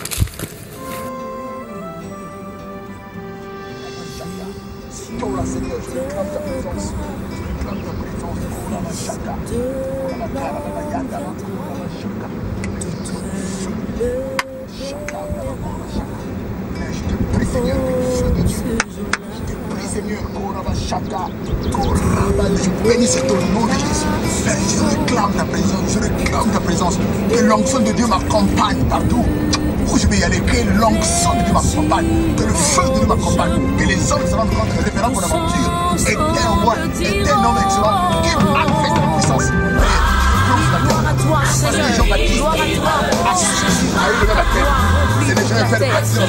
Je bénis ce nom de Jésus. Je réclame ta présence, que l'onction de Dieu m'accompagne partout où je vais y aller, que l'onction de Dieu m'accompagne, que le feu de Dieu m'accompagne, que les hommes se rendent compte que le révérend pour l'aventure est un roi, est un homme excellent qui manifeste la puissance. Gloire à toi, Seigneur. Gloire à toi. Je vais faire bâtir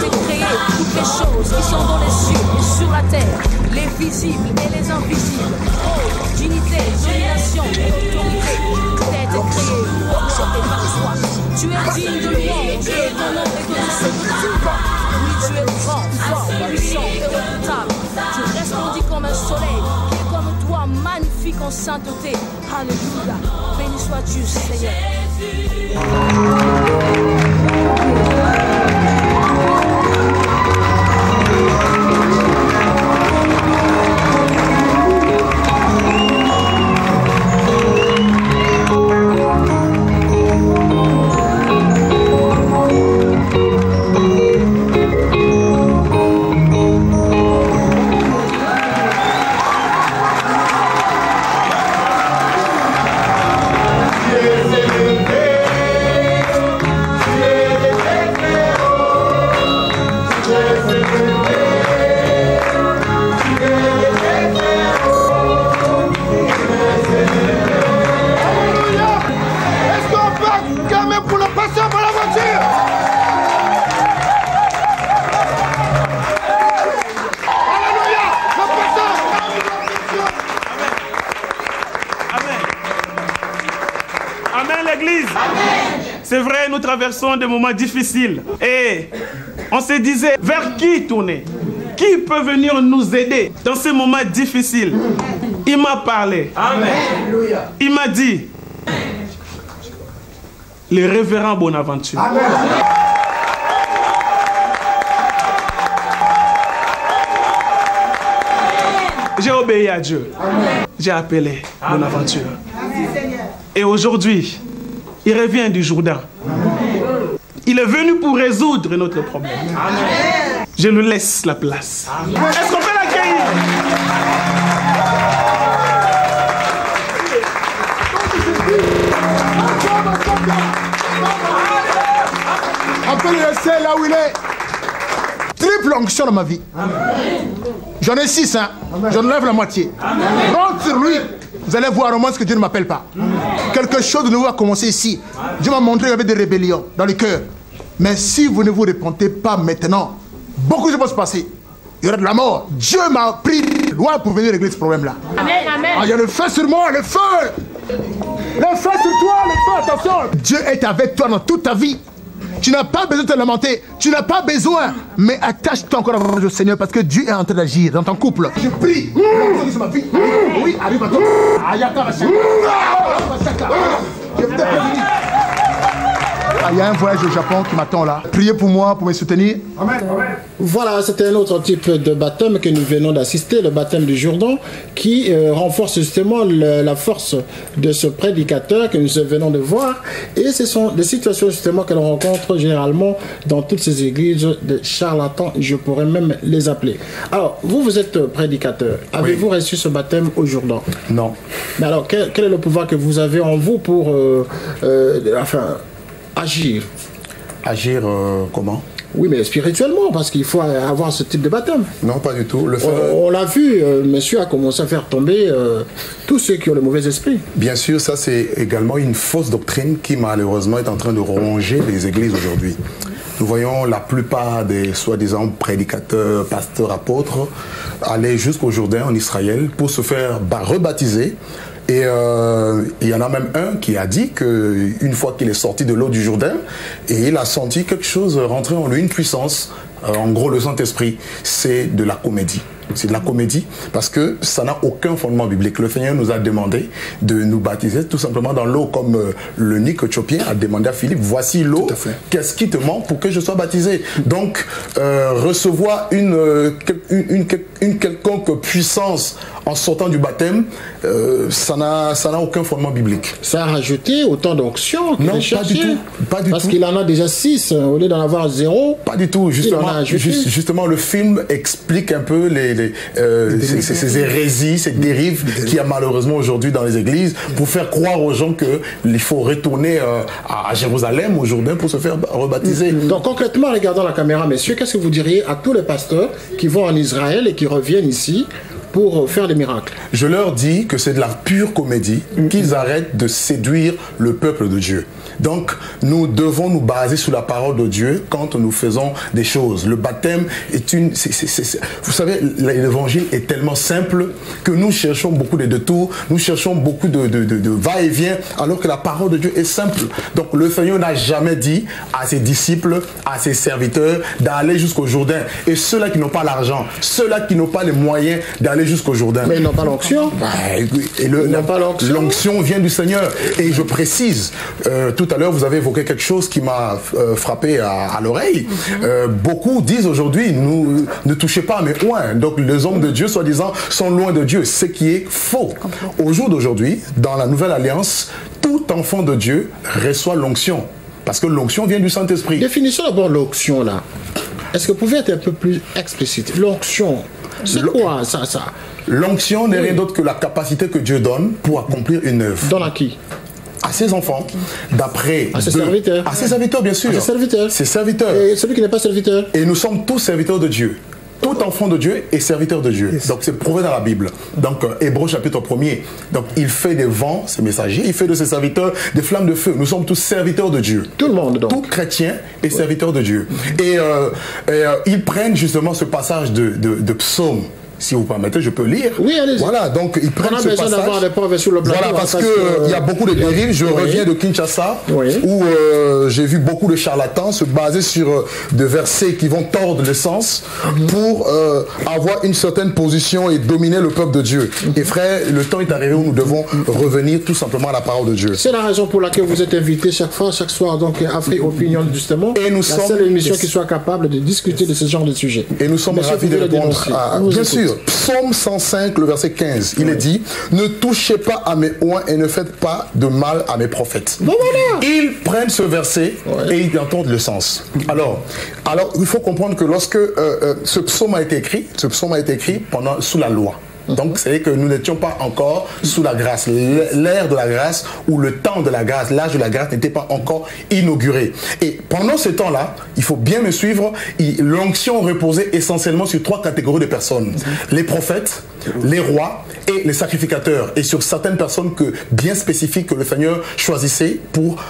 toutes les choses qui sont dans les cieux et sur la terre, les visibles et les invisibles. Oh, dignité, domination et autorité, tout a été créé et par toi. Tu es digne de louange et ton nom est au-dessus de tout. Oui, tu es grand, fort, puissant et redoutable. Tu resplendis comme un soleil qui est comme toi, magnifique en sainteté. Alléluia. Béni sois-tu, Seigneur. C'est vrai, nous traversons des moments difficiles. Et on se disait, vers qui tourner? Qui peut venir nous aider dans ces moments difficiles? Il m'a parlé. Amen. Il m'a dit, le révérend Bonaventure. Amen. J'ai obéi à Dieu. J'ai appelé Bonaventure. Et aujourd'hui, il revient du Jourdain. Il est venu pour résoudre notre problème. Amen. Je lui laisse la place. Est-ce qu'on peut l'accueillir? On peut le laisser là où il est. Triple onction dans ma vie. J'en ai 6, hein. J'en enlève la moitié. Rentre sur lui. Vous allez voir au moins ce que Dieu ne m'appelle pas. Quelque chose de nouveau a commencé ici. Dieu m'a montré qu'il y avait des rébellions dans le cœur. Mais si vous ne vous repentez pas maintenant, beaucoup de choses vont se passer. Il y aura de la mort. Dieu m'a pris loin pour venir régler ce problème-là. Amen, amen. Ah, il y a le feu sur moi, le feu. Le feu sur toi, le feu, attention. Dieu est avec toi dans toute ta vie. Tu n'as pas besoin de te lamenter. Tu n'as pas besoin. Mais attache-toi encore au Seigneur parce que Dieu est en train d'agir dans ton couple. Je prie. Oui, arrive à toi. Je vous ai prévenu. Ah, il y a un voyage au Japon qui m'attend là. Priez pour moi, pour me soutenir. Amen. Voilà, c'était un autre type de baptême que nous venons d'assister, le baptême du Jourdain, qui renforce justement la force de ce prédicateur que nous venons de voir. Et ce sont des situations justement que l'on rencontre généralement dans toutes ces églises de charlatans, je pourrais même les appeler. Alors, vous êtes prédicateur. Avez-vous reçu ce baptême au Jourdain? Non. Mais alors, quel est le pouvoir que vous avez en vous pour agir? Agir comment? Oui, mais spirituellement, parce qu'il faut avoir ce type de baptême. Non, pas du tout. On l'a vu, monsieur a commencé à faire tomber tous ceux qui ont le mauvais esprit. Bien sûr, ça c'est également une fausse doctrine qui malheureusement est en train de ronger les églises aujourd'hui. Nous voyons la plupart des soi-disant prédicateurs, pasteurs, apôtres aller jusqu'au Jourdain en Israël pour se faire rebaptiser. Et il y en a même un qui a dit qu'une fois qu'il est sorti de l'eau du Jourdain, et il a senti quelque chose rentrer en lui, une puissance, en gros le Saint-Esprit, c'est de la comédie. C'est de la comédie parce que ça n'a aucun fondement biblique. Le Seigneur nous a demandé de nous baptiser tout simplement dans l'eau comme l'eunuque éthiopien a demandé à Philippe, voici l'eau, qu'est-ce qui te manque pour que je sois baptisé? Donc recevoir une quelconque puissance en sortant du baptême, ça n'a aucun fondement biblique. Ça a rajouté autant d'onction? Non, pas du tout. Pas du parce qu'il en a déjà 6, au lieu d'en avoir 0. Pas du tout. Justement, le film explique un peu ces hérésies, ces dérives qu'il y a malheureusement aujourd'hui dans les églises pour faire croire aux gens qu'il faut retourner à Jérusalem, au Jourdain, pour se faire rebaptiser. Donc concrètement, regardant la caméra, messieurs, qu'est-ce que vous diriez à tous les pasteurs qui vont en Israël et qui reviennent ici pour faire des miracles? Je leur dis que c'est de la pure comédie, qu'ils arrêtent de séduire le peuple de Dieu. Donc, nous devons nous baser sur la parole de Dieu quand nous faisons des choses. Le baptême est une... vous savez, l'évangile est tellement simple que nous cherchons beaucoup de détours, nous cherchons beaucoup de va-et-vient, alors que la parole de Dieu est simple. Donc, le Seigneur n'a jamais dit à ses disciples, à ses serviteurs, d'aller jusqu'au Jourdain. Et ceux-là qui n'ont pas l'argent, ceux-là qui n'ont pas les moyens d'aller jusqu'au Jourdain. Mais ils n'ont pas l'onction. L'onction vient du Seigneur. Et je précise, tout à l'heure, vous avez évoqué quelque chose qui m'a frappé à l'oreille. Beaucoup disent aujourd'hui, ne touchez pas à mes oins. Donc les hommes de Dieu, soi-disant, sont loin de Dieu. Ce qui est faux. Au jour d'aujourd'hui, dans la Nouvelle Alliance, tout enfant de Dieu reçoit l'onction. Parce que l'onction vient du Saint-Esprit. Définissons d'abord l'onction là. Est-ce que vous pouvez être un peu plus explicite? L'onction, c'est quoi ça? L'onction n'est rien d'autre que la capacité que Dieu donne pour accomplir une œuvre. Donne à qui? À ses enfants, d'après... À ses serviteurs. À ses serviteurs, bien sûr. À ses serviteurs. Ses serviteurs. Et celui qui n'est pas serviteur. Et nous sommes tous serviteurs de Dieu. Tout enfant de Dieu est serviteur de Dieu. Donc c'est prouvé dans la Bible. Donc Hébreux chapitre 1er. Donc il fait des vents, ses messagers, il fait de ses serviteurs des flammes de feu. Nous sommes tous serviteurs de Dieu. Tout le monde donc. Tout chrétien est serviteur de Dieu. Et ils prennent justement ce passage de psaume. Si vous permettez, je peux lire. Oui, allez-y. Voilà, donc ils prennent ce passage. D'avoir des preuves sur le plateau. Voilà, parce qu'il y a beaucoup de dérives. Je reviens de Kinshasa, où j'ai vu beaucoup de charlatans se baser sur des versets qui vont tordre le sens pour avoir une certaine position et dominer le peuple de Dieu. Et frère, le temps est arrivé où nous devons revenir tout simplement à la parole de Dieu. C'est la raison pour laquelle vous êtes invités chaque soir, donc Afrique Opinion, justement. Et nous sommes... La seule émission qui soit capable de discuter de ce genre de sujet. Et nous sommes ravis de répondre à... Bien sûr. Psaume 105, le verset 15, il est dit, ne touchez pas à mes oins et ne faites pas de mal à mes prophètes. Bon, voilà. Ils prennent ce verset et ils entendent le sens. Alors, il faut comprendre que lorsque ce psaume a été écrit, sous la loi. Donc, c'est que nous n'étions pas encore sous la grâce. L'ère de la grâce ou le temps de la grâce, l'âge de la grâce n'était pas encore inauguré. Et pendant ce temps-là, il faut bien me suivre, l'onction reposait essentiellement sur 3 catégories de personnes. Les prophètes, les rois et les sacrificateurs. Et sur certaines personnes bien spécifiques que le Seigneur choisissait pour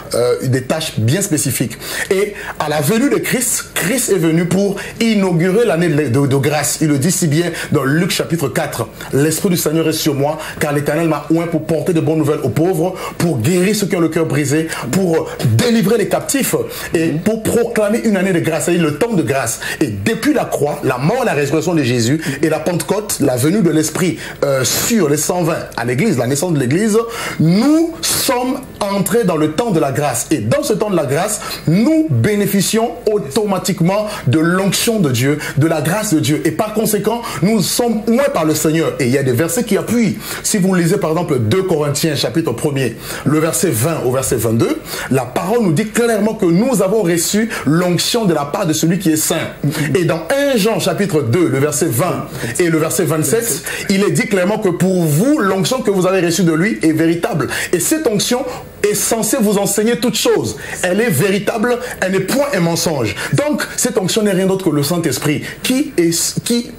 des tâches bien spécifiques. Et à la venue de Christ, Christ est venu pour inaugurer l'année de grâce. Il le dit si bien dans Luc chapitre 4. L'Esprit du Seigneur est sur moi, car l'Éternel m'a oint pour porter de bonnes nouvelles aux pauvres, pour guérir ceux qui ont le cœur brisé, pour délivrer les captifs et pour proclamer une année de grâce, c'est-à-dire le temps de grâce. Et depuis la croix, la mort et la résurrection de Jésus et la Pentecôte, la venue de l'Esprit l'esprit sur les 120 à l'église, la naissance de l'église, nous sommes entrés dans le temps de la grâce. Et dans ce temps de la grâce, nous bénéficions automatiquement de l'onction de Dieu, de la grâce de Dieu. Et par conséquent, nous sommes oints par le Seigneur. Et il y a des versets qui appuient. Si vous lisez par exemple 2 Corinthiens chapitre 1er, le verset 20 au verset 22, la parole nous dit clairement que nous avons reçu l'onction de la part de celui qui est saint. Et dans 1 Jean chapitre 2, le verset 20 et le verset 27, il est dit clairement que pour vous, l'onction que vous avez reçue de lui est véritable. Et cette onction est censée vous enseigner toutes choses. Elle est véritable, elle n'est point un mensonge. Donc, cette onction n'est rien d'autre que le Saint-Esprit qui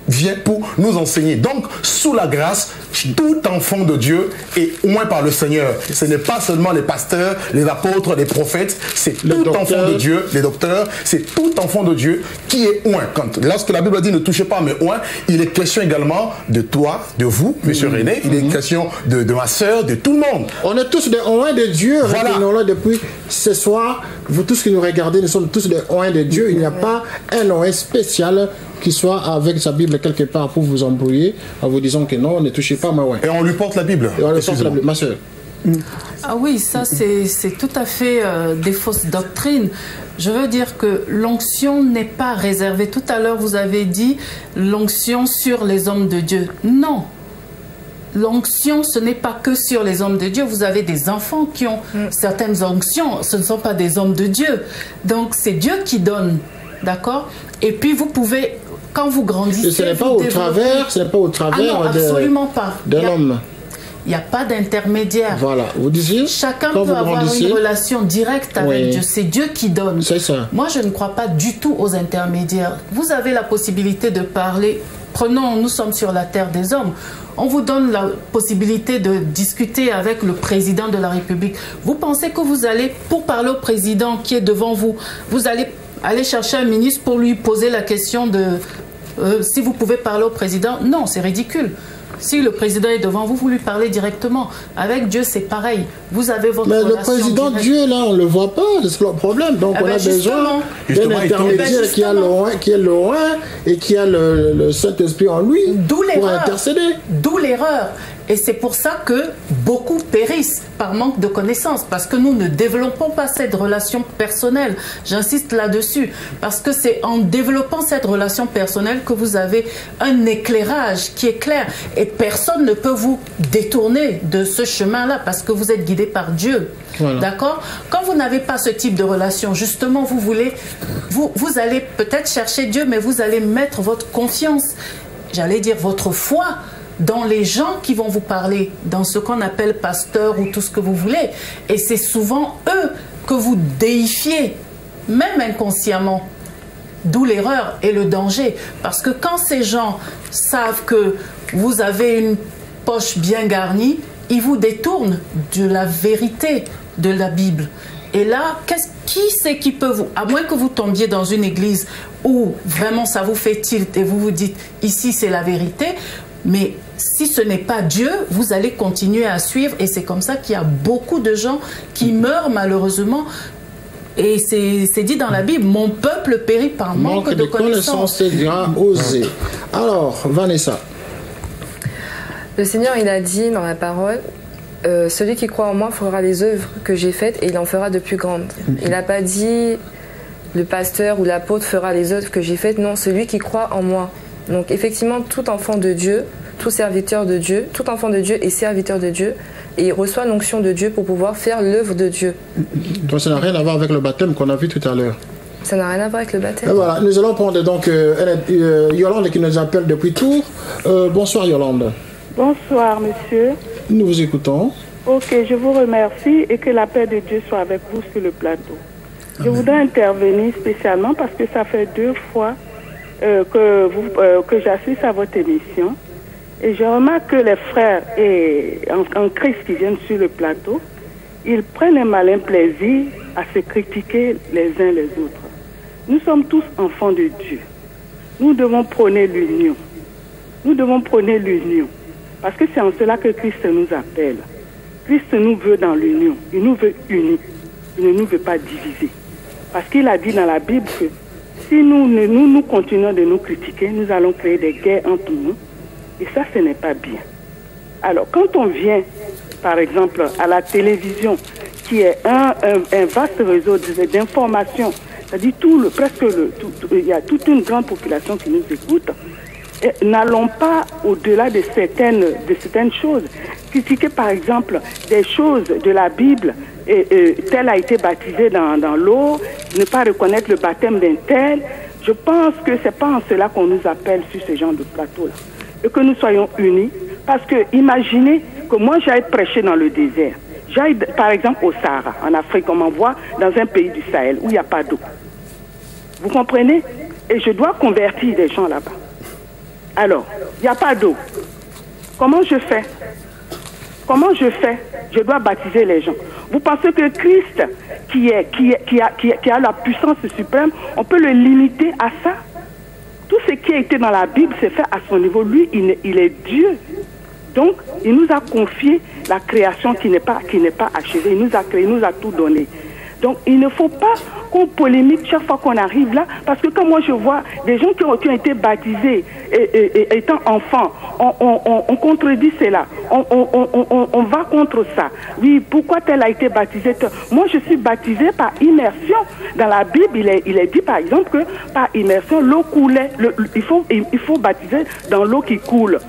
vient pour nous enseigner. Donc, sous la grâce, tout enfant de Dieu est oint par le Seigneur. Ce n'est pas seulement les pasteurs, les apôtres, les prophètes, c'est tout enfant de Dieu, les docteurs, c'est tout enfant de Dieu qui est oint. Lorsque la Bible dit ne touchez pas mais oint, il est question également de toi, de vous, monsieur René, il est question de ma soeur, de tout le monde. On est tous des oints de Dieu. Voilà. Depuis ce soir, vous tous qui nous regardez, nous sommes tous des oints de Dieu. Il n'y a pas un oint spécial qui soit avec sa Bible quelque part pour vous embrouiller en vous disant que non, ne touchez pas ma oint. Et on lui porte la Bible. Et on lui porte la Bible, ma soeur. Ah oui, ça c'est tout à fait des fausses doctrines. Je veux dire que l'onction n'est pas réservée. Tout à l'heure, vous avez dit l'onction sur les hommes de Dieu. Non. L'onction, ce n'est pas que sur les hommes de Dieu. Vous avez des enfants qui ont certaines onctions. Ce ne sont pas des hommes de Dieu. Donc, c'est Dieu qui donne. D'accord? Et puis, vous pouvez, quand vous grandissez... Ce n'est pas au travers, absolument pas. De l'homme. Il n'y a pas d'intermédiaire. Voilà. Vous disiez, chacun peut avoir une relation directe avec Dieu. C'est Dieu qui donne. C'est ça. Moi, je ne crois pas du tout aux intermédiaires. Vous avez la possibilité de parler. Prenons, nous sommes sur la terre des hommes. On vous donne la possibilité de discuter avec le président de la République. Vous pensez que vous allez, pour parler au président qui est devant vous, vous allez aller chercher un ministre pour lui poser la question de si vous pouvez parler au président? Non, c'est ridicule. Si le président est devant vous, vous lui parlez directement. Avec Dieu, c'est pareil. Vous avez votre relation. Mais le président de Dieu, là, on ne le voit pas. C'est le problème. Donc, on a besoin d'un intermédiaire qui est le roi et qui a le Saint-Esprit en lui pour intercéder. D'où l'erreur. Et c'est pour ça que beaucoup périssent par manque de connaissances, parce que nous ne développons pas cette relation personnelle. J'insiste là-dessus, parce que c'est en développant cette relation personnelle que vous avez un éclairage qui est clair. Et personne ne peut vous détourner de ce chemin-là, parce que vous êtes guidé par Dieu. Voilà. D'accord? Quand vous n'avez pas ce type de relation, justement, vous allez peut-être chercher Dieu, mais vous allez mettre votre confiance, j'allais dire votre foi, dans les gens qui vont vous parler, dans ce qu'on appelle pasteur ou tout ce que vous voulez. Et c'est souvent eux que vous déifiez, même inconsciemment. D'où l'erreur et le danger. Parce que quand ces gens savent que vous avez une poche bien garnie, ils vous détournent de la vérité de la Bible. Et là, qui c'est qui peut vous... À moins que vous tombiez dans une église où vraiment ça vous fait tilt et vous vous dites, ici c'est la vérité, mais si ce n'est pas Dieu, vous allez continuer à suivre. Et c'est comme ça qu'il y a beaucoup de gens qui meurent malheureusement. Et c'est dit dans la Bible, mon peuple périt par manque de connaissances. Oser. Alors, Vanessa. Le Seigneur, il a dit dans la parole, celui qui croit en moi fera les œuvres que j'ai faites et il en fera de plus grandes. Il n'a pas dit le pasteur ou l'apôtre fera les œuvres que j'ai faites. Non, celui qui croit en moi. Donc effectivement, tout enfant de Dieu, tout serviteur de Dieu, tout enfant de Dieu est serviteur de Dieu et il reçoit l'onction de Dieu pour pouvoir faire l'œuvre de Dieu. Donc ça n'a rien à voir avec le baptême qu'on a vu tout à l'heure. Ça n'a rien à voir avec le baptême. Et voilà, nous allons prendre donc Yolande qui nous appelle depuis Tours. Bonsoir Yolande. Bonsoir monsieur. Nous vous écoutons. Ok, je vous remercie et que la paix de Dieu soit avec vous sur le plateau. Amen. Je voudrais intervenir spécialement parce que ça fait 2 fois que j'assiste à votre émission et je remarque que les frères en Christ qui viennent sur le plateau, ils prennent un malin plaisir à se critiquer les uns les autres. Nous sommes tous enfants de Dieu. Nous devons prôner l'union. Nous devons prôner l'union parce que c'est en cela que Christ nous appelle. Christ nous veut dans l'union. Il nous veut unis. Il ne nous veut pas diviser. Parce qu'il a dit dans la Bible que si nous continuons de nous critiquer, nous allons créer des guerres entre nous Et ça, ce n'est pas bien. Alors, quand on vient, par exemple, à la télévision, qui est un vaste réseau d'informations, c'est-à-dire il y a toute une grande population qui nous écoute, n'allons pas au-delà de certaines choses. Critiquer, par exemple, des choses de la Bible, tel a été baptisé dans l'eau, ne pas reconnaître le baptême d'un tel. Je pense que ce n'est pas en cela qu'on nous appelle sur ce genre de plateau-là. Et que nous soyons unis. Parce que imaginez que moi j'aille prêcher dans le désert. J'aille par exemple au Sahara, en Afrique, on m'envoie dans un pays du Sahel où il n'y a pas d'eau. Vous comprenez? Et je dois convertir des gens là-bas. Alors, il n'y a pas d'eau. Comment je fais? Comment je fais? Je dois baptiser les gens. Vous pensez que Christ, qui a la puissance suprême, on peut le limiter à ça? Tout ce qui a été dans la Bible, c'est fait à son niveau. Lui, il est Dieu. Donc, il nous a confié la création qui n'est pas achevée. Il nous a créé, il nous a tout donné. Donc, il ne faut pas qu'on polémique chaque fois qu'on arrive là, parce que quand moi je vois des gens qui ont été baptisés étant enfants, on contredit cela, on va contre ça. Oui, pourquoi tel a été baptisé? Moi, je suis baptisé par immersion. Dans la Bible, il est dit par exemple que par immersion, l'eau coulait. Il faut baptiser dans l'eau qui coule.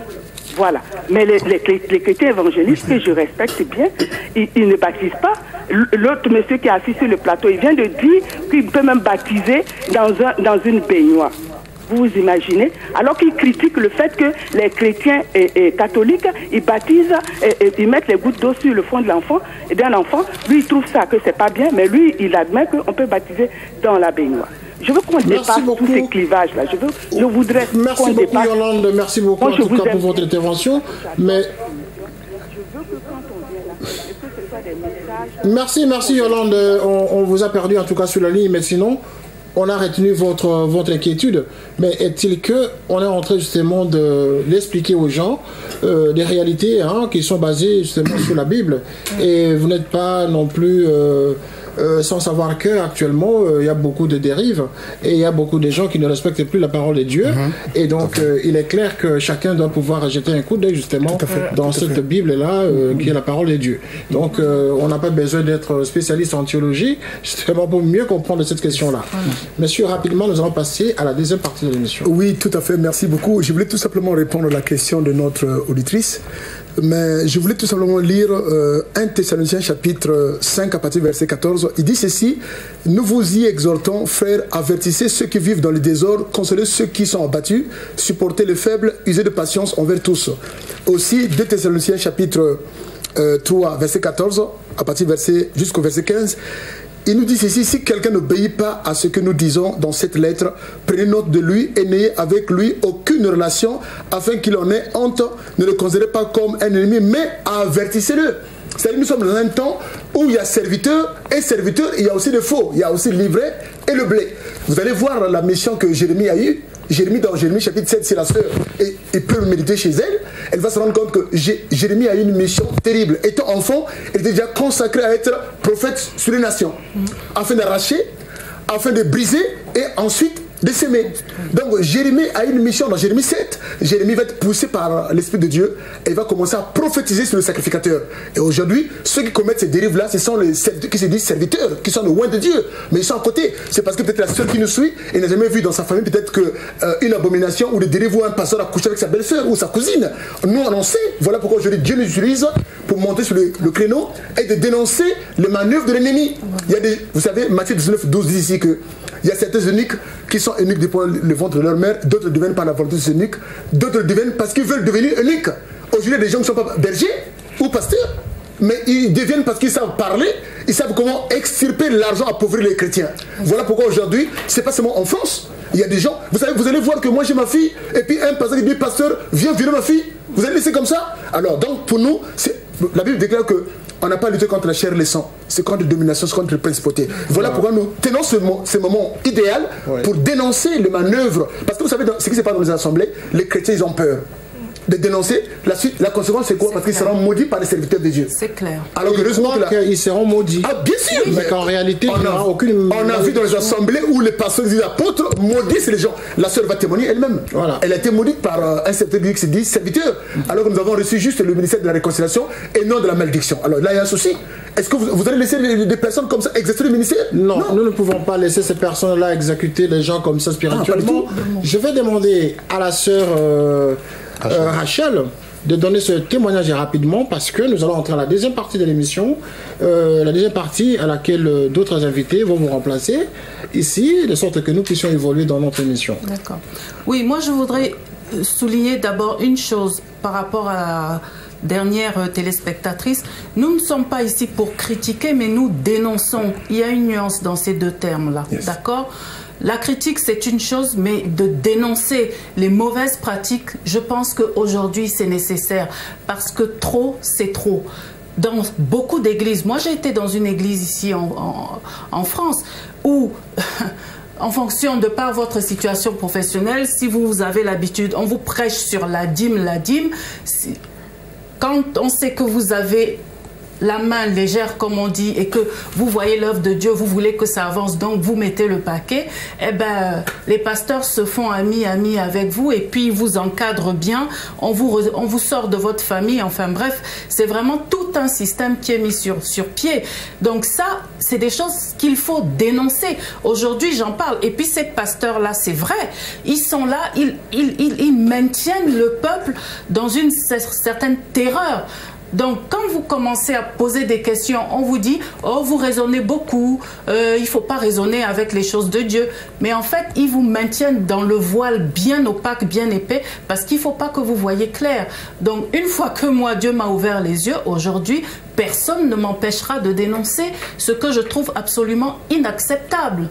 Voilà. Mais les chrétiens évangélistes, que je respecte bien, ils ne baptisent pas. L'autre monsieur qui est assis sur le plateau, il vient de dire qu'il peut même baptiser dans une baignoire. Vous vous imaginez? Alors qu'il critique le fait que les chrétiens catholiques, ils baptisent, ils mettent les gouttes d'eau sur le front de l'enfant, et d'un enfant, lui il trouve ça que c'est pas bien, mais lui il admet qu'on peut baptiser dans la baignoire. Je veux qu'on dépasse tous ces clivages-là. Je voudrais merci beaucoup dépasse. Yolande, merci beaucoup en tout cas pour votre intervention. Mais merci Yolande. On vous a perdu en tout cas sur la ligne, mais sinon on a retenu votre inquiétude. Mais est-il que on est en train justement d'expliquer aux gens des réalités qui sont basées justement sur la Bible, et vous n'êtes pas non plus sans savoir qu'actuellement il y a beaucoup de dérives et il y a beaucoup de gens qui ne respectent plus la parole de Dieu, et donc il est clair que chacun doit pouvoir jeter un coup d'œil justement dans cette Bible-là qui est la parole de Dieu. Donc on n'a pas besoin d'être spécialiste en théologie justement pour mieux comprendre cette question-là. Monsieur, rapidement, nous allons passer à la deuxième partie de l'émission. Oui, tout à fait, merci beaucoup. Je voulais tout simplement répondre à la question de notre auditrice. Mais je voulais tout simplement lire 1 Thessaloniciens chapitre 5 à partir du verset 14. Il dit ceci: nous vous y exhortons, frères, avertissez ceux qui vivent dans le désordre, consolez ceux qui sont abattus, supportez les faibles, usez de patience envers tous. Aussi 2 Thessaloniciens chapitre 3 verset 14 à partir jusqu'au verset 15. Il nous dit ceci: si quelqu'un n'obéit pas à ce que nous disons dans cette lettre, prenez note de lui et n'ayez avec lui aucune relation, afin qu'il en ait honte. Ne le considérez pas comme un ennemi, mais avertissez-le. C'est-à-dire, nous sommes dans un temps où il y a serviteurs et serviteurs, il y a aussi le faux, il y a aussi le livret et le blé. Vous allez voir la mission que Jérémie a eue. Jérémie, dans Jérémie chapitre 7, c'est la sœur, et il peut méditer chez elle. Elle va se rendre compte que Jérémie a eu une mission terrible. Étant enfant, elle était déjà consacrée à être prophète sur les nations, afin d'arracher, afin de briser et ensuite de s'aimer. Donc Jérémie a une mission dans Jérémie 7. Jérémie va être poussé par l'Esprit de Dieu et il va commencer à prophétiser sur le sacrificateur. Et aujourd'hui, ceux qui commettent ces dérives-là, ce sont les serviteurs qui se disent serviteurs, qui sont loin de Dieu, mais ils sont à côté. C'est parce que peut-être la sœur qui nous suit et n'a jamais vu dans sa famille peut-être une abomination ou des dérives où un pasteur a couché avec sa belle-sœur ou sa cousine. Nous, on en sait. Voilà pourquoi aujourd'hui Dieu nous utilise pour monter sur le créneau et de dénoncer les manœuvres de l'ennemi. Il y a vous savez, Matthieu 19, 12 dit ici que il y a certains eunuques qui sont eunuques depuis le ventre de leur mère, d'autres deviennent par la volonté de ces eunuques, d'autres deviennent parce qu'ils veulent devenir eunuques. Aujourd'hui, il y a des gens qui ne sont pas bergers ou pasteurs, mais ils deviennent parce qu'ils savent parler, ils savent comment extirper l'argent, appauvrir les chrétiens. Voilà pourquoi aujourd'hui, c'est pas seulement en France, il y a des gens, vous savez, vous allez voir que moi j'ai ma fille, et puis un pasteur qui dit, pasteur, viens violer ma fille, vous allez laisser comme ça? Alors, donc pour nous, la Bible déclare que on n'a pas lutté contre la chair et le sang, c'est contre la domination, c'est contre la principauté. Voilà pourquoi nous tenons ce moment idéal pour dénoncer les manœuvres. Parce que vous savez, ce qui se passe dans les assemblées, les chrétiens, ils ont peur. de dénoncer, la conséquence c'est quoi? Parce qu'ils seront maudits par les serviteurs de Dieu. C'est clair. Alors heureusement qu'ils seront maudits. Ah bien sûr. Oui, mais qu'en réalité, on a vu dans les assemblées où les pasteurs disent apôtres maudissent les gens. La sœur va témoigner elle-même. Voilà. Elle a été maudite par un serviteur qui dit serviteur. Alors que nous avons reçu juste le ministère de la réconciliation et non de la malédiction. Alors là il y a un souci. Est-ce que vous allez laisser des personnes comme ça exercer le ministère? Non, nous ne pouvons pas laisser ces personnes-là exécuter les gens comme ça spirituellement. Je vais demander à la sœur Rachel de donner ce témoignage rapidement parce que nous allons entrer à la deuxième partie de l'émission, la deuxième partie à laquelle d'autres invités vont vous remplacer ici, de sorte que nous puissions évoluer dans notre émission. D'accord. Oui, moi je voudrais souligner d'abord une chose par rapport à la dernière téléspectatrice. Nous ne sommes pas ici pour critiquer, mais nous dénonçons. Il y a une nuance dans ces deux termes-là. Yes. D'accord ? La critique, c'est une chose, mais de dénoncer les mauvaises pratiques, je pense qu'aujourd'hui, c'est nécessaire. Parce que trop, c'est trop. Dans beaucoup d'églises, moi j'ai été dans une église ici en France, où... En fonction de par votre situation professionnelle, si vous avez l'habitude, on vous prêche sur la dîme. Quand on sait que vous avez la main légère, comme on dit, et que vous voyez l'œuvre de Dieu, vous voulez que ça avance, donc vous mettez le paquet, eh ben, les pasteurs se font amis avec vous, et puis ils vous encadrent bien, on vous sort de votre famille, enfin bref, c'est vraiment tout un système qui est mis sur pied. Donc ça, c'est des choses qu'il faut dénoncer. Aujourd'hui, j'en parle, et puis ces pasteurs-là, c'est vrai, ils sont là, ils maintiennent le peuple dans une certaine terreur. Donc, quand vous commencez à poser des questions, on vous dit « Oh, vous raisonnez beaucoup, il ne faut pas raisonner avec les choses de Dieu. » Mais en fait, ils vous maintiennent dans le voile bien opaque, bien épais, parce qu'il ne faut pas que vous voyez clair. Donc, une fois que moi, Dieu m'a ouvert les yeux, aujourd'hui, personne ne m'empêchera de dénoncer ce que je trouve absolument inacceptable.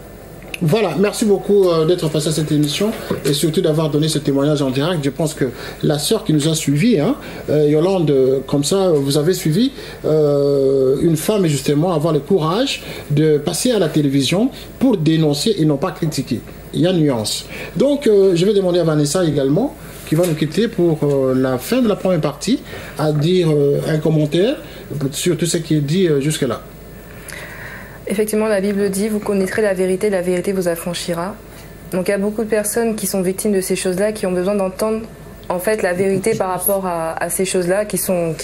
Voilà, merci beaucoup d'être passé à cette émission et surtout d'avoir donné ce témoignage en direct. Je pense que la sœur qui nous a suivis, hein, Yolande, comme ça, vous avez suivi une femme justement avoir le courage de passer à la télévision pour dénoncer et non pas critiquer. Il y a nuance. Donc, je vais demander à Vanessa également, qui va nous quitter pour la fin de la première partie, à dire un commentaire sur tout ce qui est dit jusque-là. Effectivement, la Bible dit « Vous connaîtrez la vérité vous affranchira ». Donc il y a beaucoup de personnes qui sont victimes de ces choses-là, qui ont besoin d'entendre en fait la vérité par rapport à ces choses-là, qui sont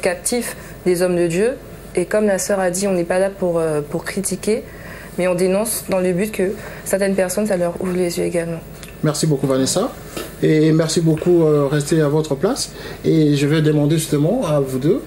captifs des hommes de Dieu. Et comme la sœur a dit, on n'est pas là pour critiquer, mais on dénonce dans le but que certaines personnes, ça leur ouvre les yeux également. Merci beaucoup Vanessa et merci beaucoup restez à votre place et je vais demander justement à vous deux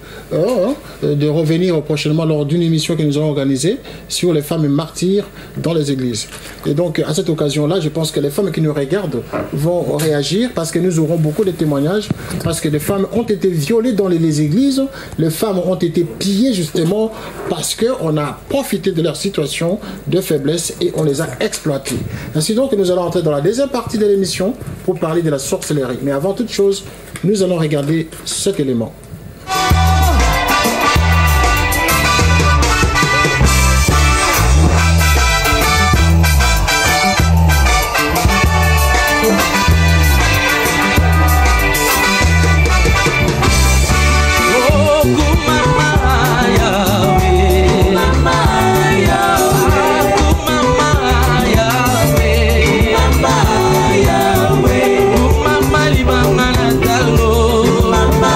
de revenir prochainement lors d'une émission que nous allons organiser sur les femmes martyrs dans les églises. Et donc à cette occasion-là, je pense que les femmes qui nous regardent vont réagir parce que nous aurons beaucoup de témoignages, parce que les femmes ont été violées dans les églises, les femmes ont été pillées justement parce qu'on a profité de leur situation de faiblesse et on les a exploitées. Ainsi donc nous allons entrer dans la deuxième partie de l'émission pour parler de la sorcellerie. Mais avant toute chose, nous allons regarder cet élément. Mama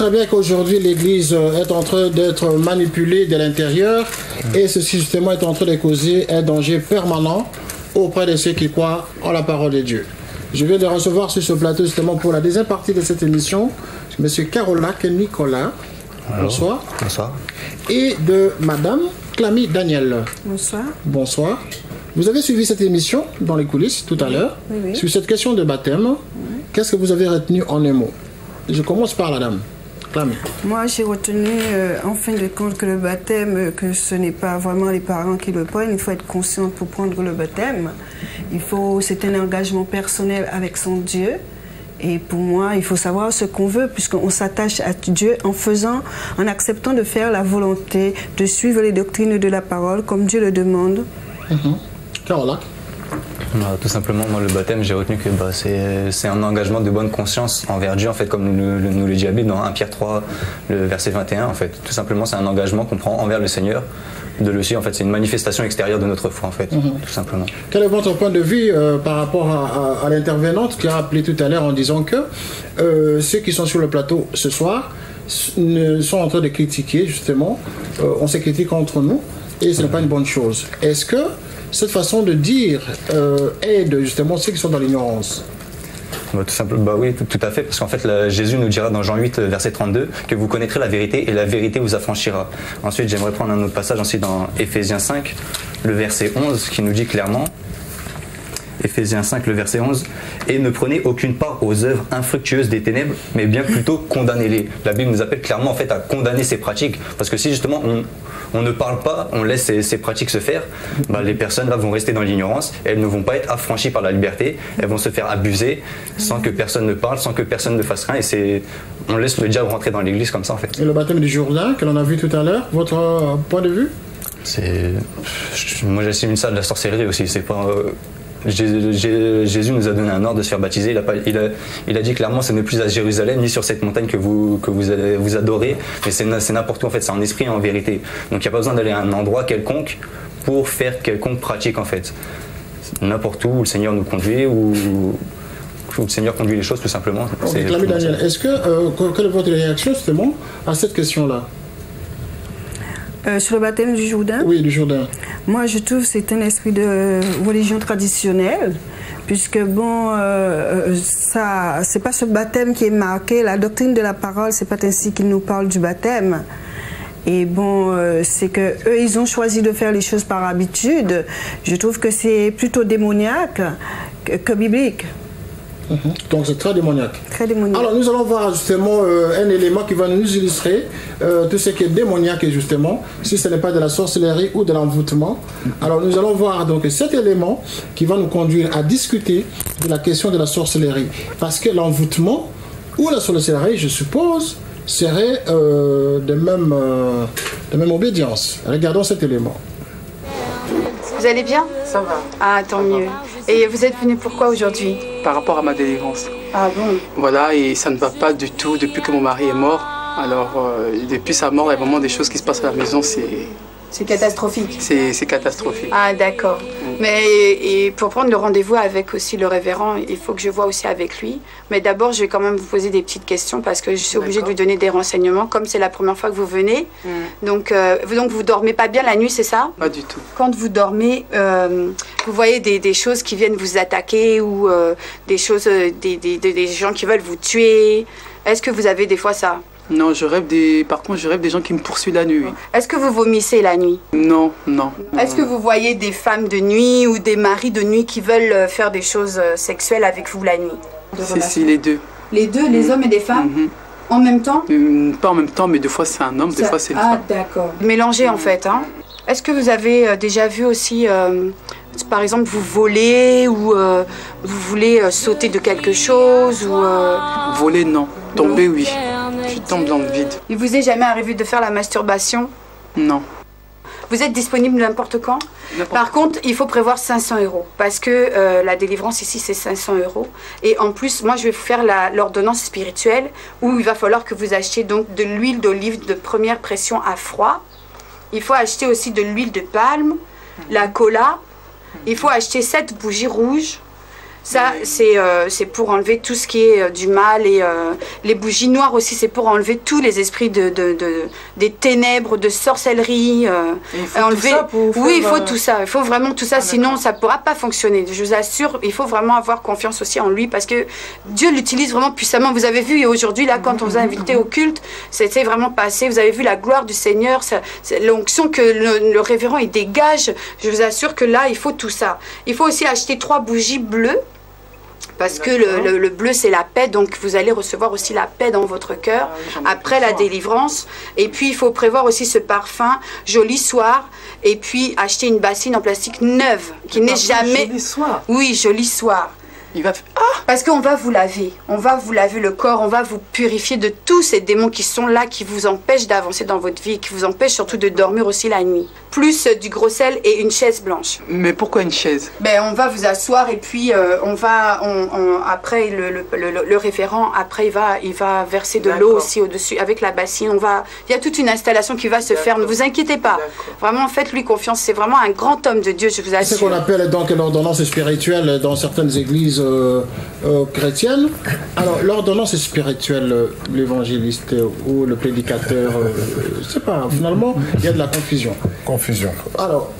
très bien qu'aujourd'hui l'Église est en train d'être manipulée de l'intérieur et ceci justement est en train de causer un danger permanent auprès de ceux qui croient en la parole de Dieu. Je viens de recevoir sur ce plateau justement pour la deuxième partie de cette émission M. Carolac Nicolas. Bonsoir. Bonsoir. Et de Madame Clamy Daniel. Bonsoir. Bonsoir. Vous avez suivi cette émission dans les coulisses tout à l'heure sur cette question de baptême. Qu'est-ce que vous avez retenu en un mot? Je commence par la dame. Clamy. Moi, j'ai retenu en fin de compte que le baptême, que ce n'est pas vraiment les parents qui le prennent. Il faut être conscient pour prendre le baptême. C'est un engagement personnel avec son Dieu. Et pour moi, il faut savoir ce qu'on veut, puisqu'on s'attache à Dieu en acceptant de faire la volonté, de suivre les doctrines de la parole, comme Dieu le demande. Carolac. Tout simplement, moi, le baptême, j'ai retenu que c'est un engagement de bonne conscience envers Dieu, en fait, comme nous le dit la Bible dans 1 Pierre 3, le verset 21, en fait. Tout simplement, c'est un engagement qu'on prend envers le Seigneur de le suivre, en fait. C'est une manifestation extérieure de notre foi, en fait, tout simplement. Quel est votre point de vue par rapport à l'intervenante qui a appelé tout à l'heure en disant que ceux qui sont sur le plateau ce soir sont en train de critiquer, justement, on se critique entre nous, et ce n'est pas une bonne chose. Est-ce que cette façon de dire aide justement ceux qui sont dans l'ignorance? Tout simplement, oui, tout à fait, parce qu'en fait, Jésus nous dira dans Jean 8, verset 32, que vous connaîtrez la vérité et la vérité vous affranchira. Ensuite, j'aimerais prendre un autre passage ensuite dans Éphésiens 5, le verset 11, qui nous dit clairement, Éphésiens 5, le verset 11, « Et ne prenez aucune part aux œuvres infructueuses des ténèbres, mais bien plutôt condamnez-les. » La Bible nous appelle clairement en fait à condamner ces pratiques, parce que si justement on ne parle pas, on laisse ces pratiques se faire, les personnes là vont rester dans l'ignorance, elles ne vont pas être affranchies par la liberté, elles vont se faire abuser sans que personne ne parle, sans que personne ne fasse rien, et on laisse le diable rentrer dans l'église comme ça en fait. Et le baptême du Jourdain que l'on a vu tout à l'heure, votre point de vue? Moi j'estime ça de la sorcellerie aussi, c'est pas... Jésus nous a donné un ordre de se faire baptiser. Il a dit clairement, ce n'est plus à Jérusalem ni sur cette montagne que vous adorez, mais c'est n'importe où en fait, c'est en esprit et en vérité. Donc il n'y a pas besoin d'aller à un endroit quelconque pour faire quelconque pratique en fait. N'importe où le Seigneur nous conduit ou le Seigneur conduit les choses tout simplement. Clamy Daniel, est-ce quelle est votre réaction justement à cette question-là? Sur le baptême du Jourdain? Oui, du Jourdain. Moi, je trouve que c'est un esprit de religion traditionnelle, puisque bon, ça, c'est pas ce baptême qui est marqué. La doctrine de la parole, c'est pas ainsi qu'il nous parle du baptême. Et bon, c'est que eux, ils ont choisi de faire les choses par habitude. Je trouve que c'est plutôt démoniaque que biblique. Donc c'est très démoniaque. Très démoniaque. Alors nous allons voir justement un élément qui va nous illustrer tout ce qui est démoniaque justement, si ce n'est pas de la sorcellerie ou de l'envoûtement. Alors nous allons voir donc cet élément qui va nous conduire à discuter de la question de la sorcellerie. Parce que l'envoûtement ou la sorcellerie, je suppose, serait de même obédience. Regardons cet élément. Vous allez bien? Ça va. Ah, tant mieux. Et vous êtes venu pourquoi aujourd'hui? Par rapport à ma délivrance. Ah bon? Voilà, et ça ne va pas du tout depuis que mon mari est mort. Alors, depuis sa mort, il y a vraiment des choses qui se passent à la maison, c'est catastrophique. C'est catastrophique. Ah, d'accord. Mais et pour prendre le rendez-vous avec aussi le révérend, il faut que je voie aussi avec lui. Mais d'abord, je vais quand même vous poser des petites questions parce que je suis obligée de vous donner des renseignements, comme c'est la première fois que vous venez. Donc vous dormez pas bien la nuit, c'est ça? Pas du tout. Quand vous dormez, vous voyez des choses qui viennent vous attaquer ou des choses, des gens qui veulent vous tuer. Est-ce que vous avez des fois ça? Non, par contre, je rêve des gens qui me poursuivent la nuit. Est-ce que vous vomissez la nuit? Non, non. Est-ce que vous voyez des femmes de nuit ou des maris de nuit qui veulent faire des choses sexuelles avec vous la nuit? Si, les deux. Les deux, les hommes et des femmes? En même temps? Pas en même temps, mais des fois c'est un homme, des fois c'est une femme. Ah, d'accord. Mélangé en fait, hein? Est-ce que vous avez déjà vu aussi, par exemple, vous voler ou vous voulez sauter de quelque chose ou Voler, non. Tomber, oui. Je tombe dans le vide. Il vous est jamais arrivé de faire la masturbation? Non. Vous êtes disponible n'importe quand? Par contre, il faut prévoir 500 € parce que la délivrance ici, c'est 500 €. Et en plus, moi, je vais vous faire l'ordonnance spirituelle où il va falloir que vous achetiez donc de l'huile d'olive de première pression à froid. Il faut acheter aussi de l'huile de palme, la cola. Il faut acheter 7 bougies rouges, Ça, c'est pour enlever tout ce qui est du mal. Et les bougies noires aussi, c'est pour enlever tous les esprits des ténèbres, de sorcellerie. Il faut tout ça pour oui, il faire, faut tout ça. Il faut vraiment tout ça, sinon ça ne pourra pas fonctionner. Je vous assure, il faut vraiment avoir confiance aussi en lui parce que Dieu l'utilise vraiment puissamment. Vous avez vu, et aujourd'hui, là, quand on vous a invité au culte, c'était vraiment passé. Vous avez vu la gloire du Seigneur, l'onction que le révérend il dégage. Je vous assure que là, il faut tout ça. Il faut aussi acheter 3 bougies bleues. Parce que le bleu, c'est la paix, donc vous allez recevoir aussi la paix dans votre cœur après la délivrance. Et puis, il faut prévoir aussi ce parfum Joli Soir. Et puis, acheter une bassine en plastique neuve, qui n'est jamais... Joli Soir. Oui, Joli Soir. Parce qu'on va vous laver. On va vous laver le corps, on va vous purifier de tous ces démons qui sont là, qui vous empêchent d'avancer dans votre vie, qui vous empêchent surtout de dormir aussi la nuit. Plus du gros sel et une chaise blanche. Mais pourquoi une chaise? Ben, on va vous asseoir et puis après le référent, après il va verser de l'eau aussi au-dessus avec la bassine. Il y a toute une installation qui va se faire. Ne vous inquiétez pas. Vraiment, faites-lui confiance. C'est vraiment un grand homme de Dieu, je vous assure. C'est ce qu'on appelle donc l'ordonnance spirituelle dans certaines églises chrétiennes. Alors, l'ordonnance spirituelle, l'évangéliste ou le prédicateur, c'est pas, finalement, il y a de la confusion. Alors,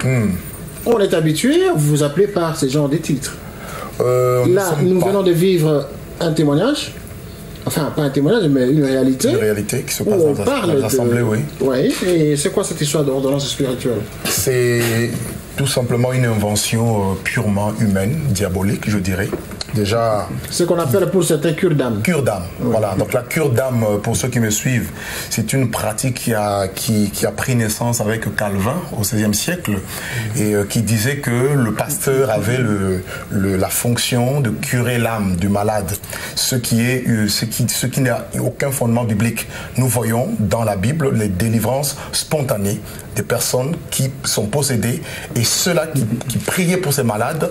on est habitué, vous vous appelez par ces genres de titres. Là, nous venons de vivre un témoignage, enfin, pas un témoignage, mais une réalité. Une réalité qui se passe dans les assemblées, oui. Oui, et c'est quoi cette histoire d'ordonnance spirituelle? C'est tout simplement une invention purement humaine, diabolique, je dirais. Déjà, ce qu'on appelle pour certains cure d'âme. Cure d'âme, oui. Voilà. Donc la cure d'âme, pour ceux qui me suivent, c'est une pratique qui a pris naissance avec Calvin au XVIe siècle et qui disait que le pasteur avait la fonction de curer l'âme du malade, ce qui n'a aucun fondement biblique. Nous voyons dans la Bible les délivrances spontanées des personnes qui sont possédées et ceux-là qui priaient pour ces malades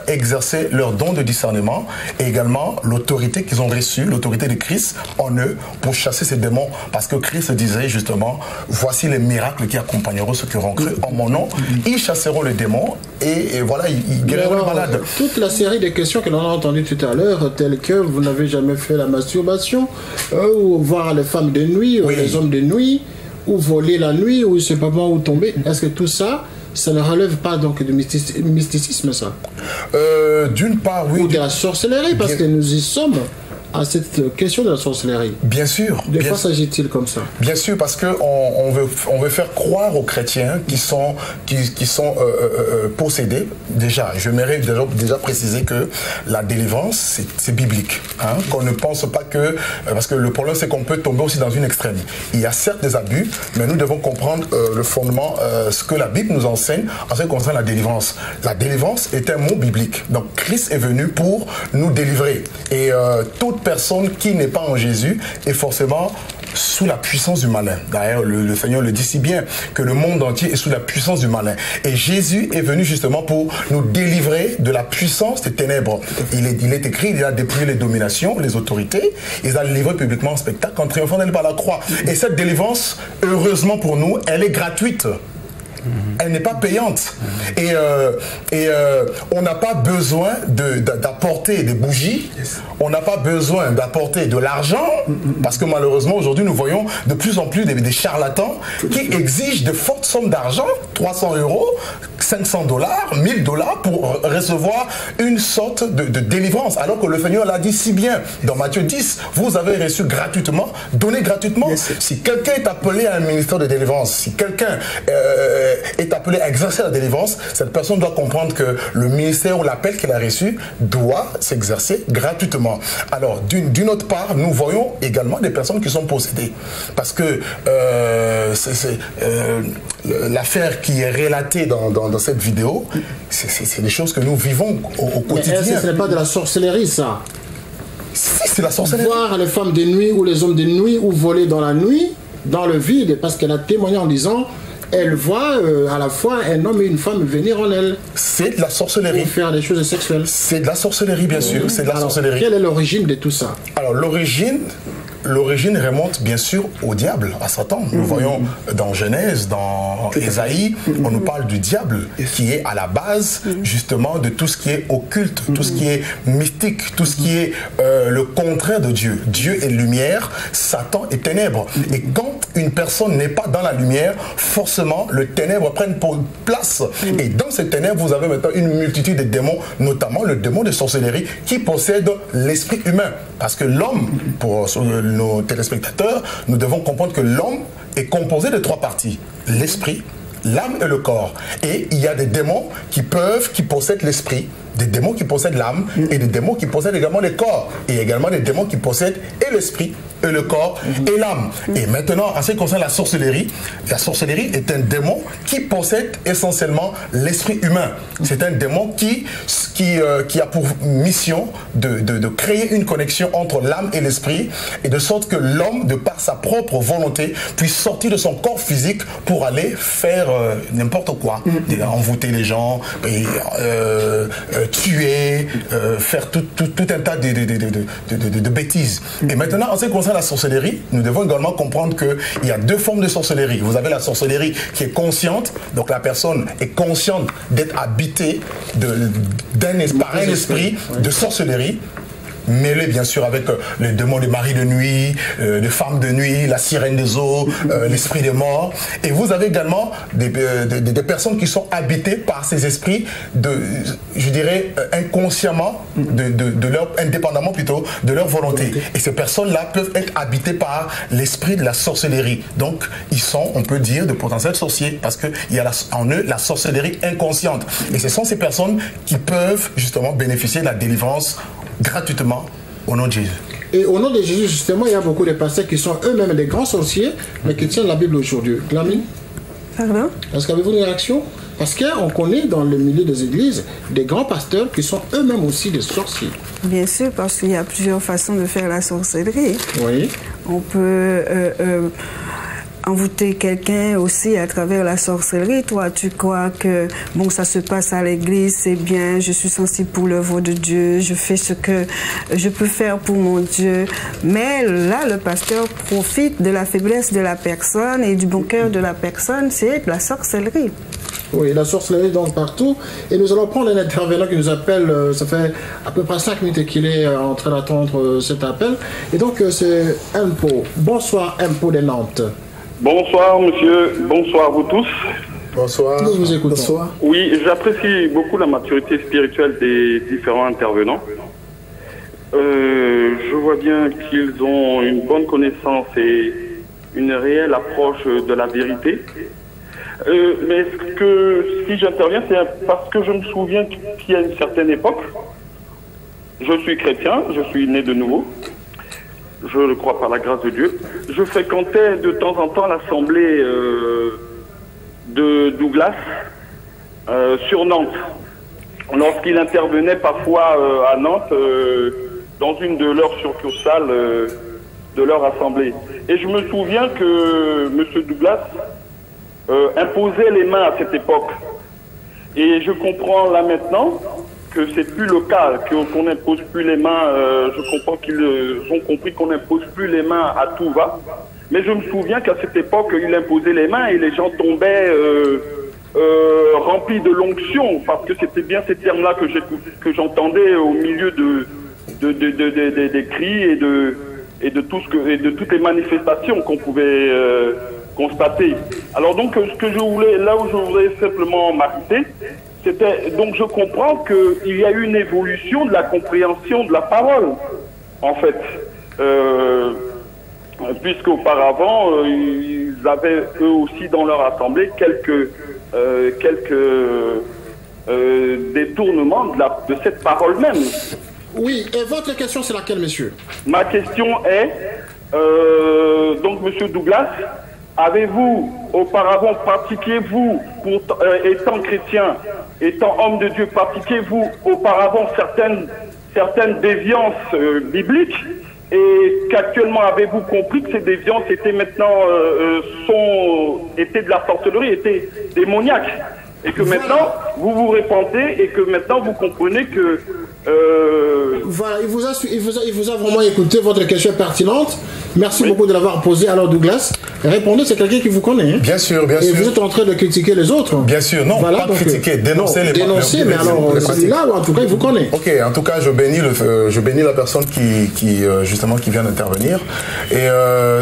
exerçaient leur don de discernement et également l'autorité qu'ils ont reçue, l'autorité de Christ en eux pour chasser ces démons parce que Christ disait justement voici les miracles qui accompagneront ceux qui auront cru en mon nom, ils chasseront les démons et voilà, ils guériront les malades. Toute la série de questions que l'on a entendues tout à l'heure, telles que vous n'avez jamais fait la masturbation ou voir les femmes de nuit ou les hommes de nuit ou voler la nuit, ou je ne sais pas où tomber. Est-ce que tout ça, ça ne relève pas donc du mysticisme, ça? D'une part, oui. Ou de la sorcellerie, parce que nous y sommes à cette question de la sorcellerie. Bien sûr. De quoi s'agit-il comme ça? Bien sûr, parce qu'on veut faire croire aux chrétiens qui sont possédés. Déjà, je mérite déjà préciser que la délivrance, c'est biblique. Hein, qu'on ne pense pas que... Parce que le problème, c'est qu'on peut tomber aussi dans une extrême. Il y a certes des abus, mais nous devons comprendre le fondement, ce que la Bible nous enseigne en ce qui concerne la délivrance. La délivrance est un mot biblique. Donc, Christ est venu pour nous délivrer. Et toute personne qui n'est pas en Jésus est forcément sous la puissance du malin. D'ailleurs, le Seigneur le dit si bien que le monde entier est sous la puissance du malin. Et Jésus est venu justement pour nous délivrer de la puissance des ténèbres. Il est écrit, il a dépouillé les dominations, les autorités, il a livré publiquement en spectacle en triomphant d'elle par la croix. Et cette délivrance, heureusement pour nous, elle est gratuite. Elle n'est pas payante. Et on n'a pas besoin d'apporter des bougies, on n'a pas besoin d'apporter de l'argent, parce que malheureusement aujourd'hui nous voyons de plus en plus des charlatans qui exigent de fortes sommes d'argent, 300 €, 500 $, 1000 $ pour recevoir une sorte de délivrance, alors que le Seigneur l'a dit si bien dans Matthieu 10, vous avez reçu gratuitement, donné gratuitement. Si quelqu'un est appelé à un ministère de délivrance, si quelqu'un est appelé à exercer la délivrance, cette personne doit comprendre que le ministère ou l'appel qu'elle a reçu doit s'exercer gratuitement. Alors, d'une autre part, nous voyons également des personnes qui sont possédées. Parce que l'affaire qui est relatée dans cette vidéo, c'est des choses que nous vivons au quotidien. Mais ce n'est pas de la sorcellerie, ça? Si, c'est la sorcellerie. Voir les femmes de nuit ou les hommes de nuit ou voler dans la nuit, dans le vide, parce qu'elle a témoigné en disant... Elle voit à la fois un homme et une femme venir en elle. C'est de la sorcellerie. Pour faire des choses sexuelles. C'est de la sorcellerie, bien sûr. C'est de la sorcellerie. Quelle est l'origine de tout ça? Alors, l'origine l'origine remonte bien sûr au diable, à Satan. Nous voyons dans Genèse, dans Ésaïe, on nous parle du diable qui est à la base justement de tout ce qui est occulte, tout ce qui est mystique, tout ce qui est le contraire de Dieu. Dieu est lumière, Satan est ténèbres. Et quand une personne n'est pas dans la lumière, forcément les ténèbres prennent place. Et dans ces ténèbres, vous avez maintenant une multitude de démons, notamment le démon de sorcellerie qui possède l'esprit humain. Parce que l'homme, pour nos téléspectateurs, nous devons comprendre que l'homme est composé de 3 parties. L'esprit, l'âme et le corps. Et il y a des démons qui possèdent l'esprit, des démons qui possèdent l'âme et des démons qui possèdent également le corps. Et également des démons qui possèdent et l'esprit, et le corps, et l'âme. Et maintenant, en ce qui concerne la sorcellerie est un démon qui possède essentiellement l'esprit humain. C'est un démon qui a pour mission de créer une connexion entre l'âme et l'esprit, et de sorte que l'homme, de par sa propre volonté, puisse sortir de son corps physique pour aller faire n'importe quoi, envoûter les gens, tuer, faire tout un tas de bêtises. Et maintenant, en ce qui concerne la sorcellerie, nous devons également comprendre qu'il y a 2 formes de sorcellerie. Vous avez la sorcellerie qui est consciente, donc la personne est consciente d'être habitée par un esprit de sorcellerie, mêlé bien sûr avec les démons de mari de nuit, les femmes de nuit, la sirène des eaux, l'esprit des morts. Et vous avez également des personnes qui sont habitées par ces esprits, je dirais inconsciemment, indépendamment plutôt de leur volonté. Et ces personnes-là peuvent être habitées par l'esprit de la sorcellerie. Donc ils sont, on peut dire, de potentiels sorciers, parce qu'il y a en eux la sorcellerie inconsciente. Et ce sont ces personnes qui peuvent justement bénéficier de la délivrance gratuitement au nom de Jésus. Et au nom de Jésus, justement, il y a beaucoup de pasteurs qui sont eux-mêmes des grands sorciers, mais qui tiennent la Bible aujourd'hui. Glamine? Pardon? Est-ce qu'avez-vous une réaction? Parce qu'on connaît dans le milieu des églises des grands pasteurs qui sont eux-mêmes aussi des sorciers. Bien sûr, parce qu'il y a plusieurs façons de faire la sorcellerie. Oui. On peut envoûter quelqu'un aussi à travers la sorcellerie. Toi, tu crois que bon, ça se passe à l'église, c'est bien, je suis sensible pour l'œuvre de Dieu, je fais ce que je peux faire pour mon Dieu. Mais là, le pasteur profite de la faiblesse de la personne et du bon cœur de la personne, c'est de la sorcellerie. Oui, la sorcellerie donc partout. Et nous allons prendre un intervenant qui nous appelle, ça fait à peu près 5 minutes qu'il est en train d'attendre cet appel. Et donc c'est Impo. Bonsoir Impo de Nantes. Bonsoir monsieur, bonsoir à vous tous. Bonsoir. Nous vous écoutons. Bonsoir. Oui, j'apprécie beaucoup la maturité spirituelle des différents intervenants. Je vois bien qu'ils ont une bonne connaissance et une réelle approche de la vérité. Mais si j'interviens, c'est parce que je me souviens qu'il y a une certaine époque, je suis chrétien, je suis né de nouveau. Je le crois par la grâce de Dieu. Je fréquentais de temps en temps l'assemblée de Douglas sur Nantes. Lorsqu'il intervenait parfois à Nantes, dans une de leurs succursales de leur assemblée. Et je me souviens que M. Douglas imposait les mains à cette époque. Et je comprends là maintenant que c'est plus le cas, qu'on n'impose plus les mains. Je comprends qu'ils ont compris qu'on n'impose plus les mains à tout va. Mais je me souviens qu'à cette époque, il imposait les mains et les gens tombaient remplis de l'onction, parce que c'était bien ces termes-là que j'entendais au milieu des cris et de toutes les manifestations qu'on pouvait constater. Alors donc, là où je voulais simplement m'arrêter, c'était, donc je comprends qu'il y a eu une évolution de la compréhension de la parole, en fait. Puisqu'auparavant, ils avaient eux aussi dans leur assemblée quelques détournements de cette parole même. Oui, et votre question c'est laquelle, monsieur? Ma question est, donc monsieur Douglas, avez-vous auparavant pratiqué-vous, étant chrétien, étant homme de Dieu, pratiquez-vous auparavant certaines déviances bibliques, et qu'actuellement avez-vous compris que ces déviances étaient maintenant étaient de la sorcellerie, étaient démoniaques, et que maintenant vous vous repentez et que maintenant vous comprenez que Voilà, il vous a vraiment écouté, votre question est pertinente. Merci beaucoup de l'avoir posée. Alors Douglas, répondez, c'est quelqu'un qui vous connaît. Hein. Bien sûr, bien et sûr. Vous êtes en train de critiquer les autres. Bien sûr, non, voilà, pas donc, critiquer, dénoncer les dénoncer, mais alors celui-là, en tout cas, il vous connaît. Ok, en tout cas, je bénis la personne qui justement qui vient d'intervenir. Et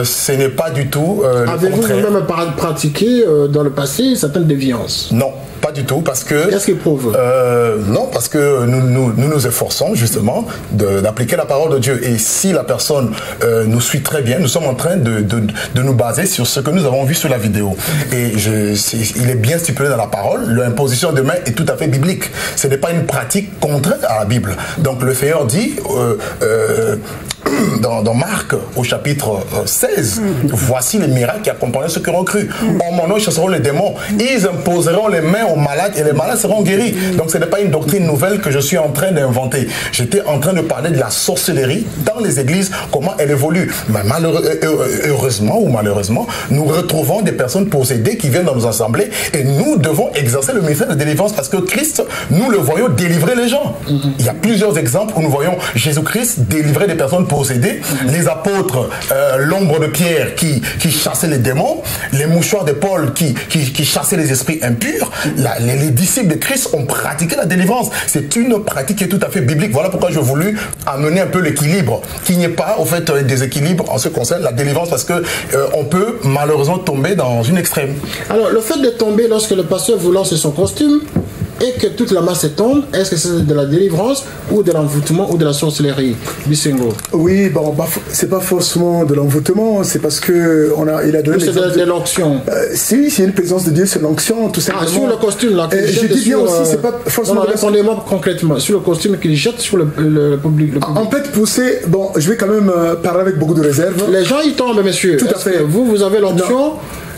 ce n'est pas du tout Avez-vous vous-même pratiqué dans le passé certaines déviances? Non. Pas du tout, parce que... Qu'est-ce qu'il prouve? Non, parce que nous efforçons justement d'appliquer la parole de Dieu. Et si la personne nous suit très bien, nous sommes en train de nous baser sur ce que nous avons vu sur la vidéo. Et il est bien stipulé dans la parole, l'imposition de main est tout à fait biblique. Ce n'est pas une pratique contraire à la Bible. Donc le Seigneur dit... Dans Marc, au chapitre 16, voici les miracles qui accompagnent ceux qui auront cru. En mon nom, ils chasseront les démons. Ils imposeront les mains aux malades et les malades seront guéris. Donc ce n'est pas une doctrine nouvelle que je suis en train d'inventer. J'étais en train de parler de la sorcellerie dans les églises, comment elle évolue. Mais heureusement ou malheureusement, nous retrouvons des personnes possédées qui viennent dans nos assemblées et nous devons exercer le ministère de délivrance parce que Christ, nous le voyons délivrer les gens. Il y a plusieurs exemples où nous voyons Jésus-Christ délivrer des personnes possédés, les apôtres, l'ombre de Pierre qui chassait les démons, les mouchoirs de Paul qui chassaient les esprits impurs. Les disciples de Christ ont pratiqué la délivrance. C'est une pratique qui est tout à fait biblique. Voilà pourquoi j'ai voulu amener un peu l'équilibre, qu'il n'y ait pas au fait un déséquilibre en ce qui concerne la délivrance, parce que on peut malheureusement tomber dans une extrême. Alors le fait de tomber lorsque le pasteur vous lance son costume et que toute la masse tombe, est-ce que c'est de la délivrance ou de l'envoûtement ou de la sorcellerie? Bisengo. Oui, bon, c'est pas forcément de l'envoûtement, c'est parce que il a donné c'est de l'onction. Si, c'est une présence de Dieu, c'est l'onction, tout simplement. Sur le costume, là. Je dis bien aussi, c'est pas forcément. Répondez-moi concrètement, sur le costume qu'il jette sur le public. En fait, pousser, bon, je vais quand même parler avec beaucoup de réserve. Les gens, ils tombent, monsieur. Tout à fait. Vous avez l'option.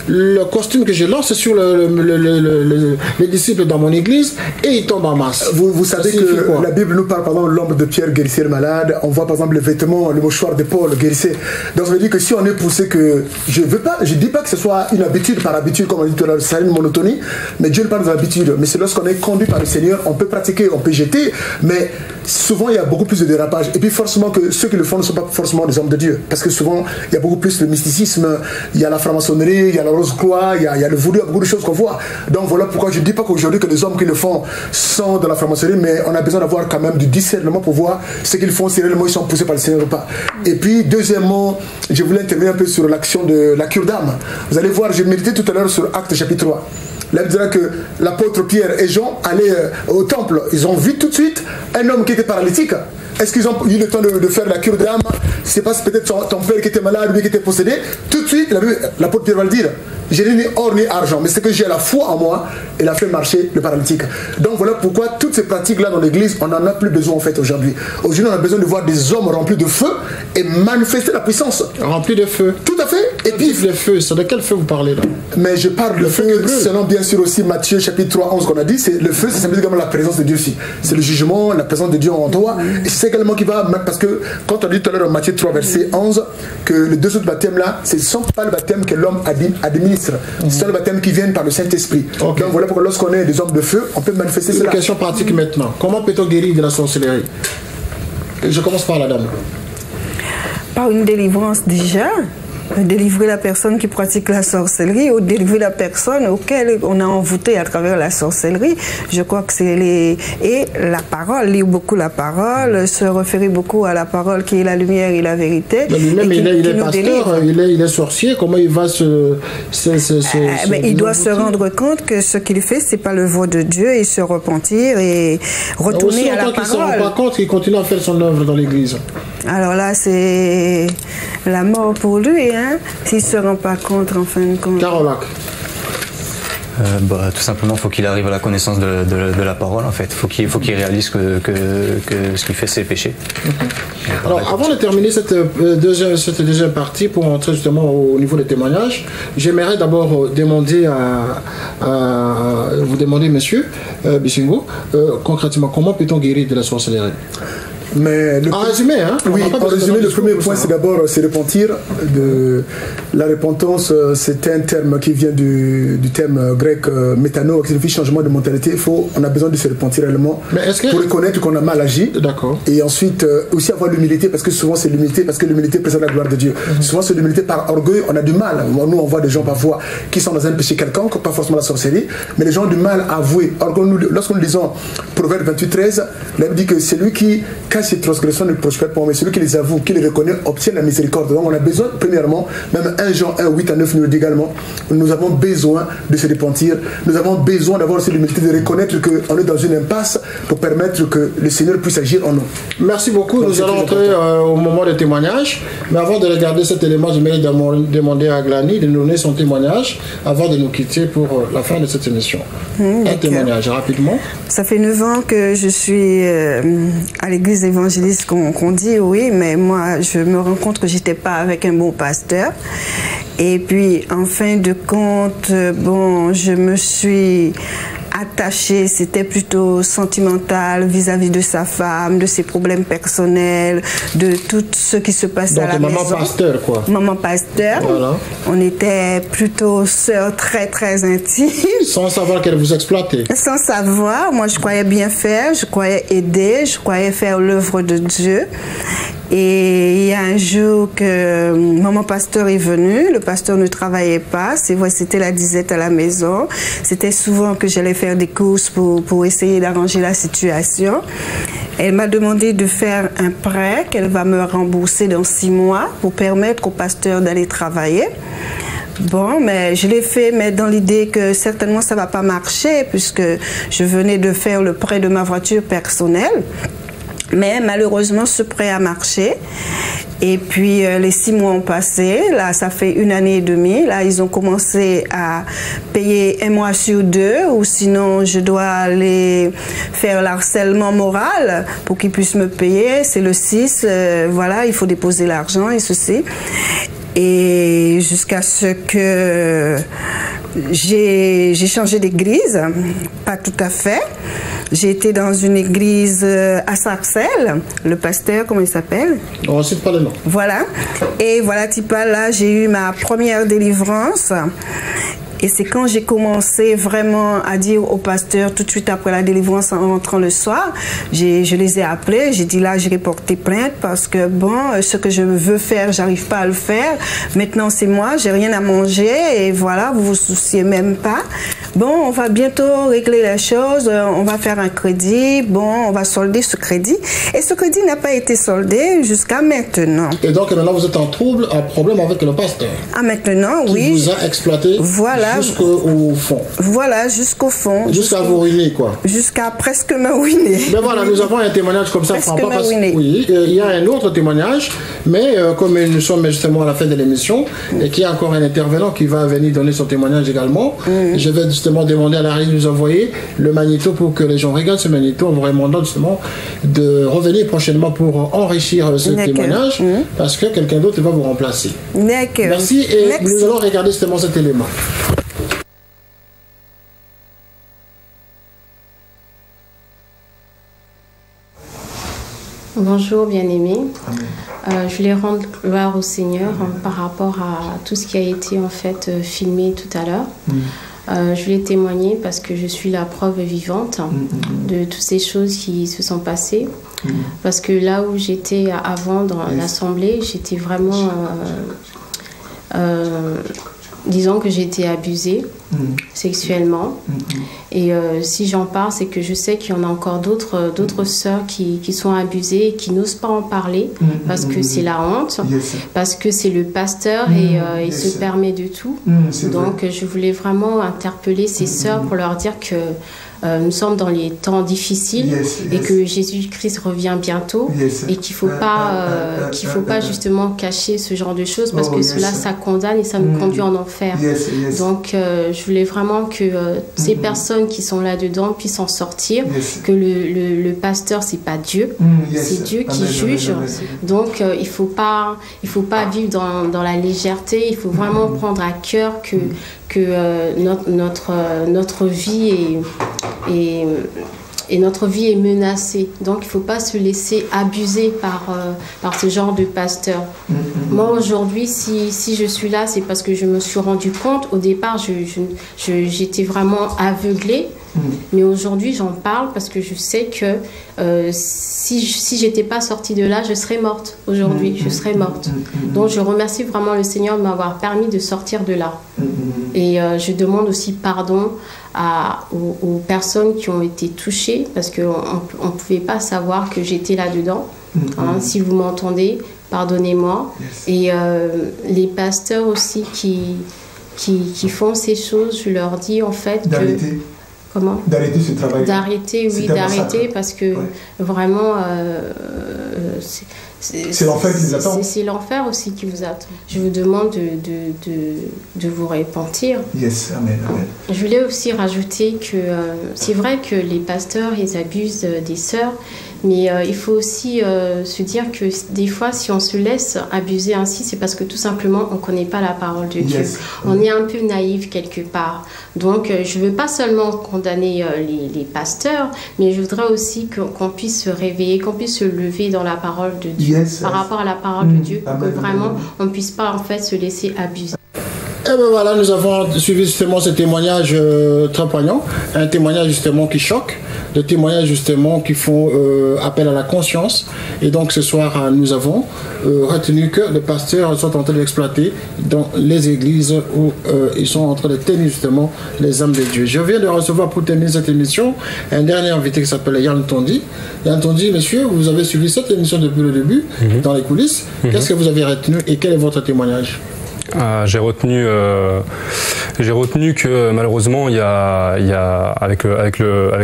Le costume que je lance sur les disciples dans mon église et ils tombent en masse. Vous savez que la Bible nous parle par exemple de l'ombre de Pierre guérissait le malade, on voit par exemple les vêtements, le mouchoir de Paul guérissait. Donc ça veut dire que si on est poussé que je dis pas que ce soit une habitude par habitude comme on dit tout à l'heure, c'est une monotonie, mais Dieu parle d'habitude. Mais c'est lorsqu'on est conduit par le Seigneur, on peut pratiquer, on peut jeter, mais souvent il y a beaucoup plus de dérapage. Et puis forcément que ceux qui le font ne sont pas forcément des hommes de Dieu, parce que souvent il y a beaucoup plus de mysticisme, il y a la franc-maçonnerie, il y a la rose-croix, il y a le voodoo, il y a beaucoup de choses qu'on voit. Donc voilà pourquoi je ne dis pas qu'aujourd'hui que les hommes qui le font sont de la franc-maçonnerie, mais on a besoin d'avoir quand même du discernement pour voir ce qu'ils font, si réellement ils sont poussés par le Seigneur ou pas. Et puis deuxièmement, je voulais intervenir un peu sur l'action de la cure d'âme. Vous allez voir, j'ai médité tout à l'heure sur Actes chapitre 3. Là, il dira que l'apôtre Pierre et Jean allaient au temple. Ils ont vu tout de suite un homme qui était paralytique. Est-ce qu'ils ont eu le temps de faire la cure d'âme? C'est pas peut-être ton père qui était malade, lui qui était possédé. Tout de suite, l'apôtre Pierre va le dire. J'ai ni or ni argent, mais c'est que j'ai la foi en moi, et a fait marcher le paralytique. Donc voilà pourquoi toutes ces pratiques-là dans l'église, on n'en a plus besoin en fait aujourd'hui. Aujourd'hui, on a besoin de voir des hommes remplis de feu et manifester la puissance. Remplis de feu. Tout à fait. Et puis le feu, c'est de quel feu vous parlez là? Mais je parle de feu, selon bien sûr aussi Matthieu chapitre 3, 11 qu'on a dit, c'est le feu, c'est simplement la présence de Dieu aussi. C'est le jugement, la présence de Dieu en toi. Et c'est également qui va, parce que quand on dit tout à l'heure en Matthieu 3, verset 11, que les deux autres baptêmes là, ce ne sont pas le baptême que l'homme administre, c'est le baptême qui vient par le Saint-Esprit. Donc voilà pourquoi lorsqu'on est des hommes de feu, on peut manifester cela. Une question pratique maintenant. Comment peut-on guérir de la sorcellerie? Je commence par la dame. Par une délivrance déjà. Délivrer la personne qui pratique la sorcellerie ou délivrer la personne auquel on a envoûté à travers la sorcellerie. Je crois que c'est les... Et la parole, lire beaucoup la parole, se référer beaucoup à la parole qui est la lumière et la vérité. Lui-même, il est pasteur, il est sorcier, comment il va mais il doit se rendre compte que ce qu'il fait, c'est pas le voie de Dieu et se repentir et retourner à la parole. Il ne se rend pas compte qu'il continue à faire son œuvre dans l'église. Alors là, c'est la mort pour lui, hein, s'il ne se rend pas compte en fin de compte. Carolac. Tout simplement, il faut qu'il arrive à la connaissance de la parole, en fait. Il faut qu'il réalise que ce qu'il fait, c'est péché. Alors, avant de terminer cette deuxième partie, pour entrer justement au niveau des témoignages, j'aimerais d'abord demander vous demander, monsieur Bisengo, concrètement, comment peut-on guérir de la sorcellerie? Mais en résumé, hein? Oui, en résumé, le premier point, c'est d'abord se repentir. La repentance, c'est un terme qui vient du terme grec métano, qui signifie changement de mentalité. On a besoin de se repentir réellement pour reconnaître qu'on a mal agi. D'accord. Et ensuite, aussi avoir l'humilité, parce que souvent c'est l'humilité, parce que l'humilité présente la gloire de Dieu. Souvent c'est l'humilité par orgueil, on a du mal. Nous, on voit des gens parfois qui sont dans un péché quelconque, pas forcément la sorcellerie, mais les gens ont du mal à avouer. Alors, lorsque nous lisons Proverbe 28:13, la Bible dit que celui qui cache ses transgressions ne prospère pas, mais celui qui les avoue, qui les reconnaît, obtient la miséricorde. Donc on a besoin, premièrement, même 1 Jean 1:8-9 nous le dit également, nous avons besoin de se repentir, nous avons besoin d'avoir aussi l'humilité de reconnaître qu'on est dans une impasse pour permettre que le Seigneur puisse agir en nous. Merci beaucoup. Donc, nous allons entrer au moment des témoignages. Mais avant de regarder cet élément, j'aimerais demander à Glani de nous donner son témoignage avant de nous quitter pour la fin de cette émission. Un témoignage, rapidement. Ça fait 9 ans que je suis à l'église évangéliste qu'on dit, oui, mais moi, je me rends compte que je n'étais pas avec un bon pasteur. Et puis, en fin de compte, bon, je me suis attachée, c'était plutôt sentimental vis-à-vis de sa femme, de ses problèmes personnels, de tout ce qui se passe à la maison. Maman pasteur, quoi. Maman pasteur. Voilà. On était plutôt sœurs très, très intimes. Sans savoir qu'elle vous exploitait. Sans savoir. Moi, je croyais bien faire, je croyais aider, je croyais faire l'œuvre de Dieu. Et il y a un jour que maman pasteur est venue, le pasteur ne travaillait pas, c'est vrai, c'était la disette à la maison. C'était souvent que j'allais faire des courses pour essayer d'arranger la situation. Elle m'a demandé de faire un prêt qu'elle va me rembourser dans 6 mois pour permettre au pasteur d'aller travailler. Bon, mais je l'ai fait, mais dans l'idée que certainement ça ne va pas marcher puisque je venais de faire le prêt de ma voiture personnelle. Mais malheureusement, ce prêt a marché. Et puis, les 6 mois ont passé. Là, ça fait 1 année et demie. Là, ils ont commencé à payer 1 mois sur 2. Ou sinon, je dois aller faire l'harcèlement moral pour qu'ils puissent me payer. C'est le 6. Voilà, il faut déposer l'argent et ceci. Et jusqu'à ce que j'ai changé d'église. Pas tout à fait. J'ai été dans une église à Sarcelles, le pasteur, comment il s'appelle? On ne cite pas le nom. Voilà. Et voilà, là, j'ai eu ma première délivrance. Et c'est quand j'ai commencé vraiment à dire au pasteur, tout de suite après la délivrance en rentrant le soir, je les ai appelés, j'ai dit là, j'ai porté plainte parce que bon, ce que je veux faire, j'arrive pas à le faire. Maintenant, c'est moi, j'ai rien à manger et voilà, vous vous souciez même pas. Bon, on va bientôt régler les choses, on va faire un crédit, bon, on va solder ce crédit. Et ce crédit n'a pas été soldé jusqu'à maintenant. Et donc maintenant, vous êtes en trouble, en problème avec le pasteur. Ah, maintenant, oui. Qui vous a exploité. Voilà. Jusqu'au fond. Voilà, jusqu'au fond. Jusqu'à vous ruiner, quoi. Jusqu'à presque me ruiner. Mais voilà, nous avons un témoignage comme ça. Presque me ruiner. Oui, il y a un autre témoignage, mais comme nous sommes justement à la fin de l'émission, et qu'il y a encore un intervenant qui va venir donner son témoignage également, je vais justement demander à la régie de nous envoyer le magnéto pour que les gens regardent ce magnéto en vous demandant justement de revenir prochainement pour enrichir ce témoignage, parce que quelqu'un d'autre va vous remplacer. Merci, et nous allons regarder justement cet élément. Bonjour bien-aimés, je voulais rendre gloire au Seigneur par rapport à tout ce qui a été en fait filmé tout à l'heure. Je voulais témoigner parce que je suis la preuve vivante de toutes ces choses qui se sont passées. Parce que là où j'étais avant dans l'assemblée, j'étais vraiment... disons que j'ai été abusée sexuellement. Et si j'en parle, c'est que je sais qu'il y en a encore d'autres sœurs qui sont abusées et qui n'osent pas en parler parce que c'est la honte, parce que c'est le pasteur et il se permet de tout. Donc je voulais vraiment interpeller ces sœurs pour leur dire que nous sommes dans les temps difficiles et que Jésus-Christ revient bientôt et qu'il ne faut pas justement cacher ce genre de choses parce que cela, ça condamne et ça nous conduit en enfer. Donc, je voulais vraiment que ces personnes qui sont là-dedans puissent en sortir, que le pasteur, c'est pas Dieu, c'est Dieu qui juge. Donc, il faut pas vivre dans la légèreté, il faut vraiment prendre à cœur que notre vie et notre vie est menacée. Donc il ne faut pas se laisser abuser par ce genre de pasteur. Moi aujourd'hui, si je suis là, c'est parce que je me suis rendu compte. Au départ, j'étais vraiment aveuglée. Mais aujourd'hui, j'en parle parce que je sais que si j'étais pas sortie de là, je serais morte. Aujourd'hui, je serais morte. Donc, je remercie vraiment le Seigneur de m'avoir permis de sortir de là. Et je demande aussi pardon aux personnes qui ont été touchées parce qu'on ne pouvait pas savoir que j'étais là-dedans. Hein, si vous m'entendez, pardonnez-moi. Et les pasteurs aussi qui font ces choses, je leur dis en fait que... Comment? D'arrêter ce travail. D'arrêter, oui, d'arrêter parce que vraiment c'est l'enfer qui vous attend. C'est l'enfer aussi qui vous attend. Je vous demande de vous repentir. Yes, amen, amen. Je voulais aussi rajouter que c'est vrai que les pasteurs ils abusent des sœurs, mais il faut aussi se dire que des fois si on se laisse abuser ainsi, c'est parce que tout simplement on ne connaît pas la parole de Dieu. On est un peu naïf quelque part. Donc je ne veux pas seulement condamner les pasteurs, mais je voudrais aussi qu'on puisse se réveiller, qu'on puisse se lever dans la parole de Dieu, par rapport à la parole de Dieu, que vraiment on ne puisse pas en fait se laisser abuser. Et bien voilà, nous avons suivi justement ce témoignage très poignant, un témoignage justement qui choque, des témoignages justement qui font appel à la conscience. Et donc ce soir, nous avons retenu que les pasteurs sont en train d'exploiter dans les églises où ils sont en train de tenir justement les âmes de Dieu. Je viens de recevoir pour terminer cette émission un dernier invité qui s'appelle Yann Tondi. Yann Tondi, monsieur, vous avez suivi cette émission depuis le début, dans les coulisses. Qu'est-ce que vous avez retenu et quel est votre témoignage? J'ai retenu que malheureusement il y a avec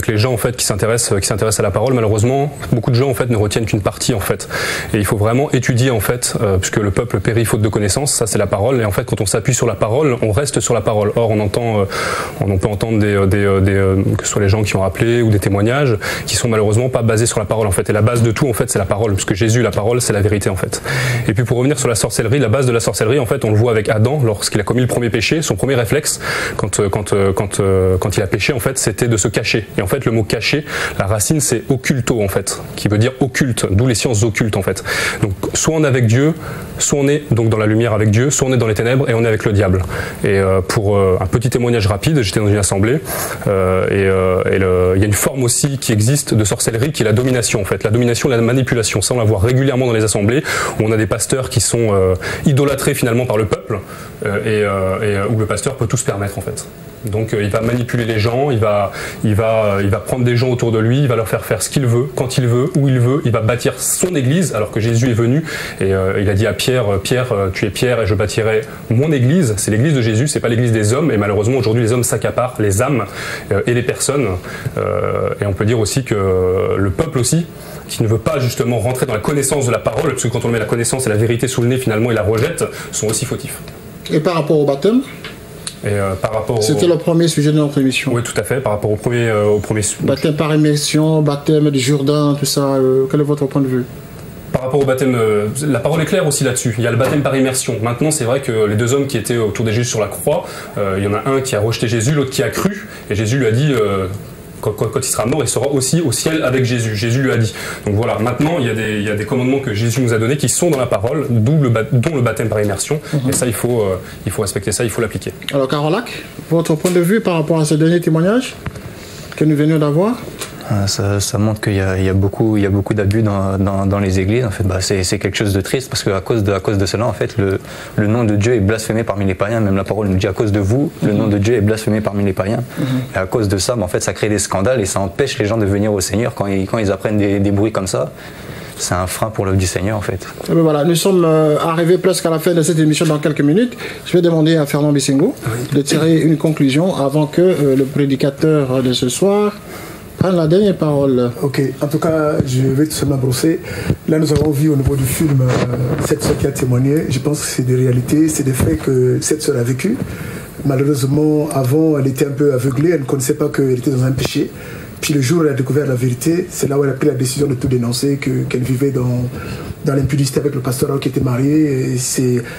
les gens en fait qui s'intéressent à la parole, malheureusement beaucoup de gens en fait ne retiennent qu'une partie en fait, et il faut vraiment étudier en fait puisque le peuple périt faute de connaissances, ça c'est la parole, et en fait quand on s'appuie sur la parole on reste sur la parole. Or on peut entendre que ce soit les gens qui ont rappelé ou des témoignages qui sont malheureusement pas basés sur la parole en fait, et la base de tout en fait c'est la parole, parce que Jésus, la parole c'est la vérité en fait. Et puis pour revenir sur la sorcellerie, la base de la sorcellerie en fait on le voit avec Adam lorsqu'il a commis le premier péché. Son premier réflexe quand il a péché en fait c'était de se cacher, et en fait le mot cacher, la racine c'est occulto en fait, qui veut dire occulte, d'où les sciences occultes en fait. Donc soit on est avec Dieu, soit on est donc dans la lumière avec Dieu, soit on est dans les ténèbres et on est avec le diable. Et pour un petit témoignage rapide, j'étais dans une assemblée il y a une forme aussi qui existe de sorcellerie qui est la domination en fait, la domination, la manipulation. Ça on la voit régulièrement dans les assemblées où on a des pasteurs qui sont idolâtrés finalement par le peuple et où le pasteur peut tout se permettre en fait. Donc il va manipuler les gens, il va prendre des gens autour de lui, il va leur faire ce qu'il veut, quand il veut, où il veut, il va bâtir son église alors que Jésus est venu et il a dit à Pierre, tu es Pierre et je bâtirai mon église. C'est l'église de Jésus, c'est pas l'église des hommes, et malheureusement aujourd'hui les hommes s'accaparent les âmes et les personnes, et on peut dire aussi que le peuple aussi qui ne veut pas justement rentrer dans la connaissance de la parole, parce que quand on met la connaissance et la vérité sous le nez finalement il la rejette, sont aussi fautifs. Et par rapport au baptême? C'était le premier sujet de notre émission. Oui, tout à fait, par rapport au premier baptême par immersion, baptême du Jourdain, tout ça, quel est votre point de vue? Par rapport au baptême, la parole est claire aussi là-dessus. Il y a le baptême par immersion. Maintenant, c'est vrai que les deux hommes qui étaient autour de Jésus sur la croix, il y en a un qui a rejeté Jésus, l'autre qui a cru, et Jésus lui a dit... Quand il sera mort, il sera aussi au ciel avec Jésus. Jésus lui a dit. Donc voilà, maintenant, il y a des commandements que Jésus nous a donnés qui sont dans la parole, dont le baptême par immersion. Et ça, il faut respecter ça, il faut l'appliquer. Alors, Carolac, votre point de vue par rapport à ce dernier témoignage que nous venions d'avoir? Ça montre qu'il y a beaucoup d'abus dans les églises. En fait, c'est quelque chose de triste parce qu'à cause de cela, en fait, le nom de Dieu est blasphémé parmi les païens. Même la parole nous dit à cause de vous, le nom de Dieu est blasphémé parmi les païens. Et à cause de ça, en fait, ça crée des scandales et ça empêche les gens de venir au Seigneur quand ils apprennent des bruits comme ça. C'est un frein pour l'œuvre du Seigneur en fait. Et bien voilà, nous sommes arrivés presque à la fin de cette émission dans quelques minutes. Je vais demander à Fernand Bissingo de tirer une conclusion avant que le prédicateur de ce soir prenne la dernière parole. Ok, en tout cas, je vais tout simplement brosser. Là, nous avons vu au niveau du film cette sœur qui a témoigné. Je pense que c'est des réalités, c'est des faits que cette sœur a vécu. Malheureusement, avant, elle était un peu aveuglée, elle ne connaissait pas qu'elle était dans un péché. Puis le jour où elle a découvert la vérité, c'est là où elle a pris la décision de tout dénoncer, qu'elle vivait dans l'impudicité avec le pasteur qui était marié. Et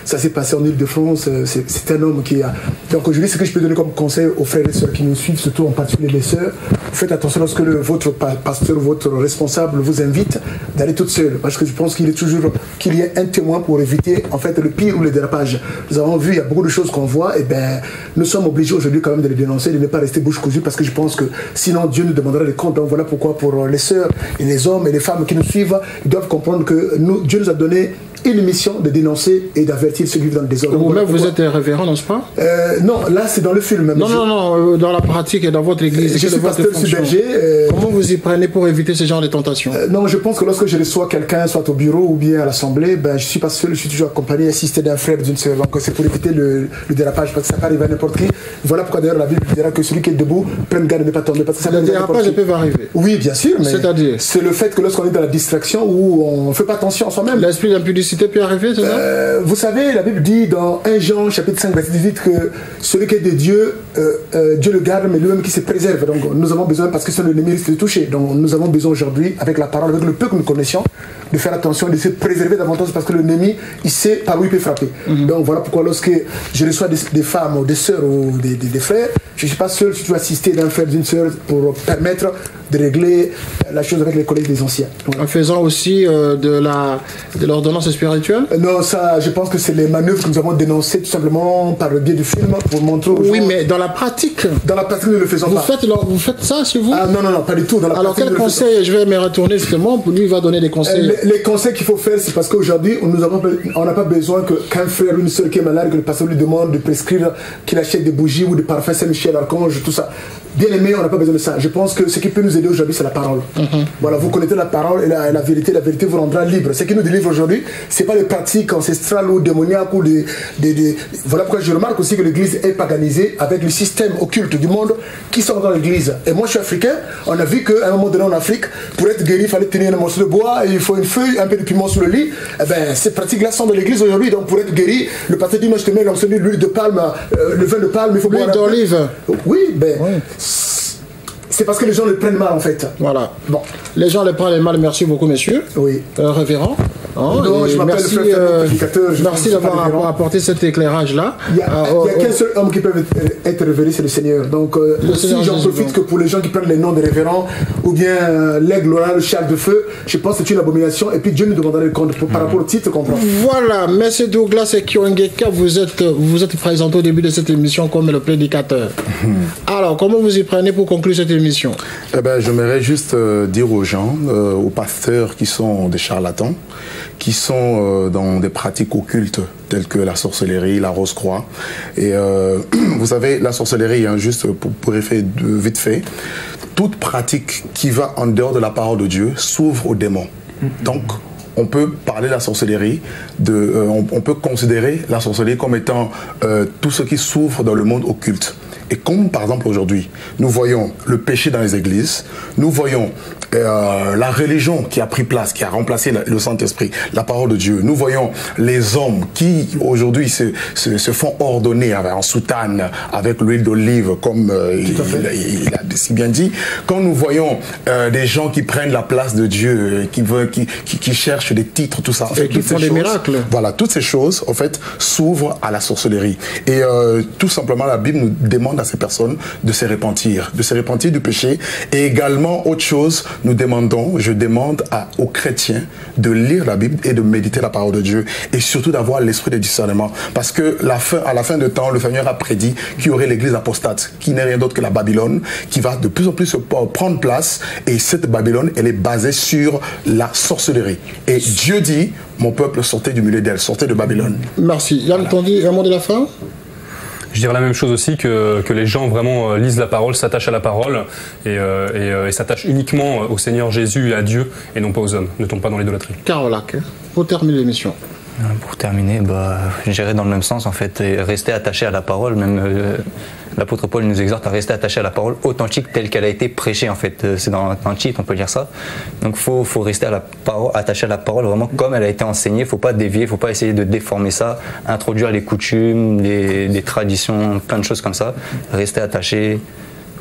ça s'est passé en Ile-de-France. C'est un homme qui a... Donc aujourd'hui, ce que je peux donner comme conseil aux frères et sœurs qui nous suivent, surtout en particulier les sœurs, faites attention lorsque votre pasteur, votre responsable vous invite d'aller toute seule. Parce que je pense qu'il est toujours qu'il y ait un témoin pour éviter en fait le pire ou le dérapage. Nous avons vu, il y a beaucoup de choses qu'on voit, et ben nous sommes obligés aujourd'hui quand même de les dénoncer, de ne pas rester bouche cousue, parce que je pense que sinon Dieu nous demandera des comptes. Donc voilà pourquoi pour les sœurs et les hommes et les femmes qui nous suivent, ils doivent comprendre que Dieu nous a donné une mission de dénoncer et d'avertir ceux qui vivent dans le désordre. Vous-même, vous êtes révérend, n'est-ce pas? Non, là c'est dans le film. Non, dans la pratique et dans votre église. Je suis pasteur berger. Comment vous y prenez pour éviter ce genre de tentations? Non, je pense que lorsque je reçois quelqu'un, soit au bureau ou bien à l'assemblée, ben, je ne suis pas seul, je suis toujours accompagné, assisté d'un frère, d'une sœur. Donc c'est pour éviter le dérapage, parce que ça peut arriver à n'importe qui. Voilà pourquoi d'ailleurs la Bible dira que celui qui est debout prenne garde de ne pas tomber. Parce que ça le dérapage peut arriver. Oui, bien sûr, mais c'est-à-dire, c'est le fait que lorsqu'on est dans la distraction où on ne fait pas attention à soi-même. L'esprit d'impudicité peut arriver, c'est ça? Vous savez, la Bible dit dans 1 Jean chapitre 5 verset 18 que celui qui est de Dieu, Dieu le garde, mais lui-même qui se préserve. Donc nous avons besoin, parce que c'est l'ennemi risque de toucher. Donc nous avons besoin aujourd'hui, avec la parole, avec le peu que nous connaissions, de faire attention, de se préserver davantage, parce que l'ennemi, il sait par où il peut frapper. Donc voilà pourquoi lorsque je reçois des femmes ou des sœurs ou des frères, je ne suis pas seul, je suis assisté d'un frère, d'une sœur pour permettre de régler la chose avec les collègues des anciens. En faisant aussi de l'ordonnance spirituelle? Non, ça, je pense que c'est les manœuvres que nous avons dénoncées tout simplement par le biais du film pour montrer aux gens. Oui, mais dans la pratique? Dans la pratique, nous ne le faisons pas. Vous faites ça chez vous? Ah non, pas du tout. Dans la Alors pratique, quel conseil, je vais me retourner justement, pour lui il va donner des conseils. Les conseils qu'il faut faire, c'est parce qu'aujourd'hui, on n'a pas besoin qu'un frère ou une sœur qui est malade, que le pasteur lui demande de prescrire qu'il achète des bougies ou des parfums Saint-Michel, Archange, tout ça. Bien aimé, on n'a pas besoin de ça. Je pense que ce qui peut nous aider aujourd'hui, c'est la parole. Voilà, vous connaissez la parole et la vérité. La vérité vous rendra libre. Ce qui nous délivre aujourd'hui, c'est pas les pratiques ancestrales ou démoniaques ou Voilà pourquoi je remarque aussi que l'église est paganisée avec le système occulte du monde qui sont dans l'église. Et moi, je suis africain. On a vu qu'à un moment donné en Afrique, pour être guéri, il fallait tenir un morceau de bois et il faut une feuille, un peu de piment sur le lit. Eh ben, ces pratiques-là sont dans l'église aujourd'hui. Donc, pour être guéri, le pasteur dit, moi, je te mets l'huile de palme, le vin de palme, il faut boire. L'huile d'olive. Oui, ben. Oui. C'est parce que les gens le prennent mal en fait. Voilà. Bon. Les gens le prennent mal. Merci beaucoup, messieurs. Oui. Révérend. Non, je m'appelle merci, prédicateur. Merci d'avoir apporté cet éclairage-là. Il n'y a qu'un seul homme qui peut être révéré, c'est le Seigneur. Donc, si j'en profite que pour les gens qui prennent les noms de révérends, ou bien l'aigle, l'oral, le châle de feu, je pense que c'est une abomination. Et puis Dieu nous demandera le compte par rapport au titre qu'on prend. Voilà, M. Douglas Kiongeka, vous êtes présenté au début de cette émission comme le prédicateur. Alors, comment vous y prenez pour conclure cette émission? Eh ben, j'aimerais juste dire aux gens, aux pasteurs qui sont des charlatans, qui sont dans des pratiques occultes telles que la sorcellerie, la rose-croix. Et vous savez, la sorcellerie, hein, juste pour effet vite fait, toute pratique qui va en dehors de la parole de Dieu s'ouvre aux démons. Donc, on peut parler de la sorcellerie, on peut considérer la sorcellerie comme étant tout ce qui s'ouvre dans le monde occulte. Et comme par exemple aujourd'hui, nous voyons le péché dans les églises, nous voyons la religion qui a pris place, qui a remplacé le Saint-Esprit, la parole de Dieu. Nous voyons les hommes qui aujourd'hui se font ordonner en soutane avec l'huile d'olive, comme il a si bien dit. Quand nous voyons des gens qui prennent la place de Dieu, qui cherchent des titres, tout ça. Et qui font des miracles. Voilà, toutes ces choses, en fait, s'ouvrent à la sorcellerie. Et tout simplement, la Bible nous demande à ces personnes de se repentir du péché. Et également, autre chose, je demande aux chrétiens de lire la Bible et de méditer la parole de Dieu. Et surtout d'avoir l'esprit de discernement. Parce que à la fin de temps, le Seigneur a prédit qu'il y aurait l'église apostate, qui n'est rien d'autre que la Babylone, qui va de plus en plus prendre place. Et cette Babylone, elle est basée sur la sorcellerie. Et Dieu dit, mon peuple, sortez du milieu d'elle, sortez de Babylone. Merci. Yann, t'en dis un mot de la fin? Je dirais la même chose aussi, que les gens vraiment lisent la parole, s'attachent à la parole et s'attachent uniquement au Seigneur Jésus et à Dieu et non pas aux hommes. Ne tombent pas dans l'idolâtrie. Carolac, pour terminer l'émission. Pour terminer, je dirais dans le même sens en fait, et rester attaché à la parole. Même l'apôtre Paul nous exhorte à rester attaché à la parole authentique telle qu'elle a été prêchée en fait. C'est dans le titre, on peut dire ça. Donc faut rester attaché à la parole vraiment comme elle a été enseignée. Faut pas dévier, faut pas essayer de déformer ça, introduire les coutumes, les traditions, plein de choses comme ça. Rester attaché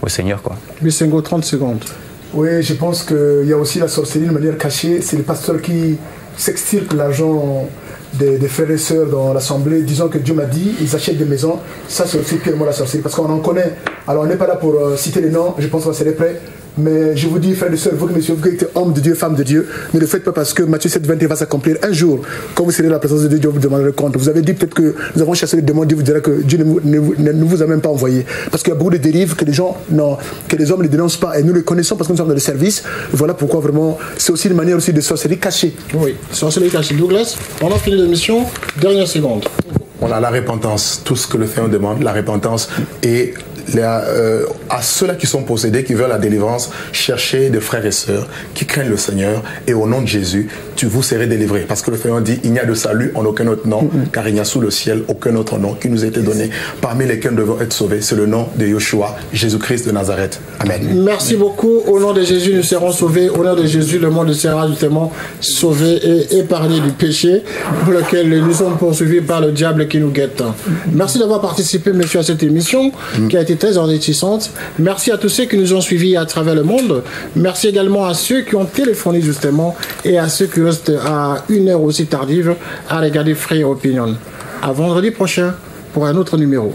au Seigneur quoi. Bissengo, 30 secondes. Oui, je pense qu'il y a aussi la sorcellerie de manière cachée. C'est les pasteurs qui s'extirpent l'argent des frères et sœurs dans l'assemblée, disant que Dieu m'a dit, ils achètent des maisons. Ça, c'est aussi purement la sorcellerie, parce qu'on en connaît. Alors, on n'est pas là pour citer les noms, je pense qu'on serait prêt. Mais je vous dis, frères et sœurs, vous qui êtes homme de Dieu, femme de Dieu, ne le faites pas parce que Matthieu 7, 21 va s'accomplir un jour. Quand vous serez dans la présence de Dieu, Dieu vous demandera compte. Vous avez dit peut-être que nous avons chassé les démons, Dieu vous dira que Dieu ne vous a même pas envoyé. Parce qu'il y a beaucoup de dérives que les gens, non, que les hommes ne dénoncent pas. Et nous les connaissons parce que nous sommes dans le service. Voilà pourquoi vraiment, c'est aussi une manière aussi de sorcellerie cachée. Oui, sorcellerie cachée. Douglas, on a fini l'émission. Dernière seconde. On a la repentance, tout ce que le Seigneur demande, la repentance et à ceux-là qui sont possédés, qui veulent la délivrance, cherchez des frères et sœurs qui craignent le Seigneur et au nom de Jésus, vous serez délivrés. Parce que le Seigneur dit, il n'y a de salut en aucun autre nom, car il n'y a sous le ciel aucun autre nom qui nous a été donné, parmi lesquels nous devons être sauvés. C'est le nom de Yeshua, Jésus-Christ de Nazareth. Amen. Merci beaucoup. Au nom de Jésus, nous serons sauvés. Au nom de Jésus, le monde sera justement sauvé et épargné du péché pour lequel nous sommes poursuivis par le diable qui nous guette. Merci d'avoir participé, monsieur, à cette émission qui a été très enrichissante. Merci à tous ceux qui nous ont suivis à travers le monde. Merci également à ceux qui ont téléphoné justement et à ceux qui restent à une heure aussi tardive à regarder Frère Opinion. À vendredi prochain pour un autre numéro.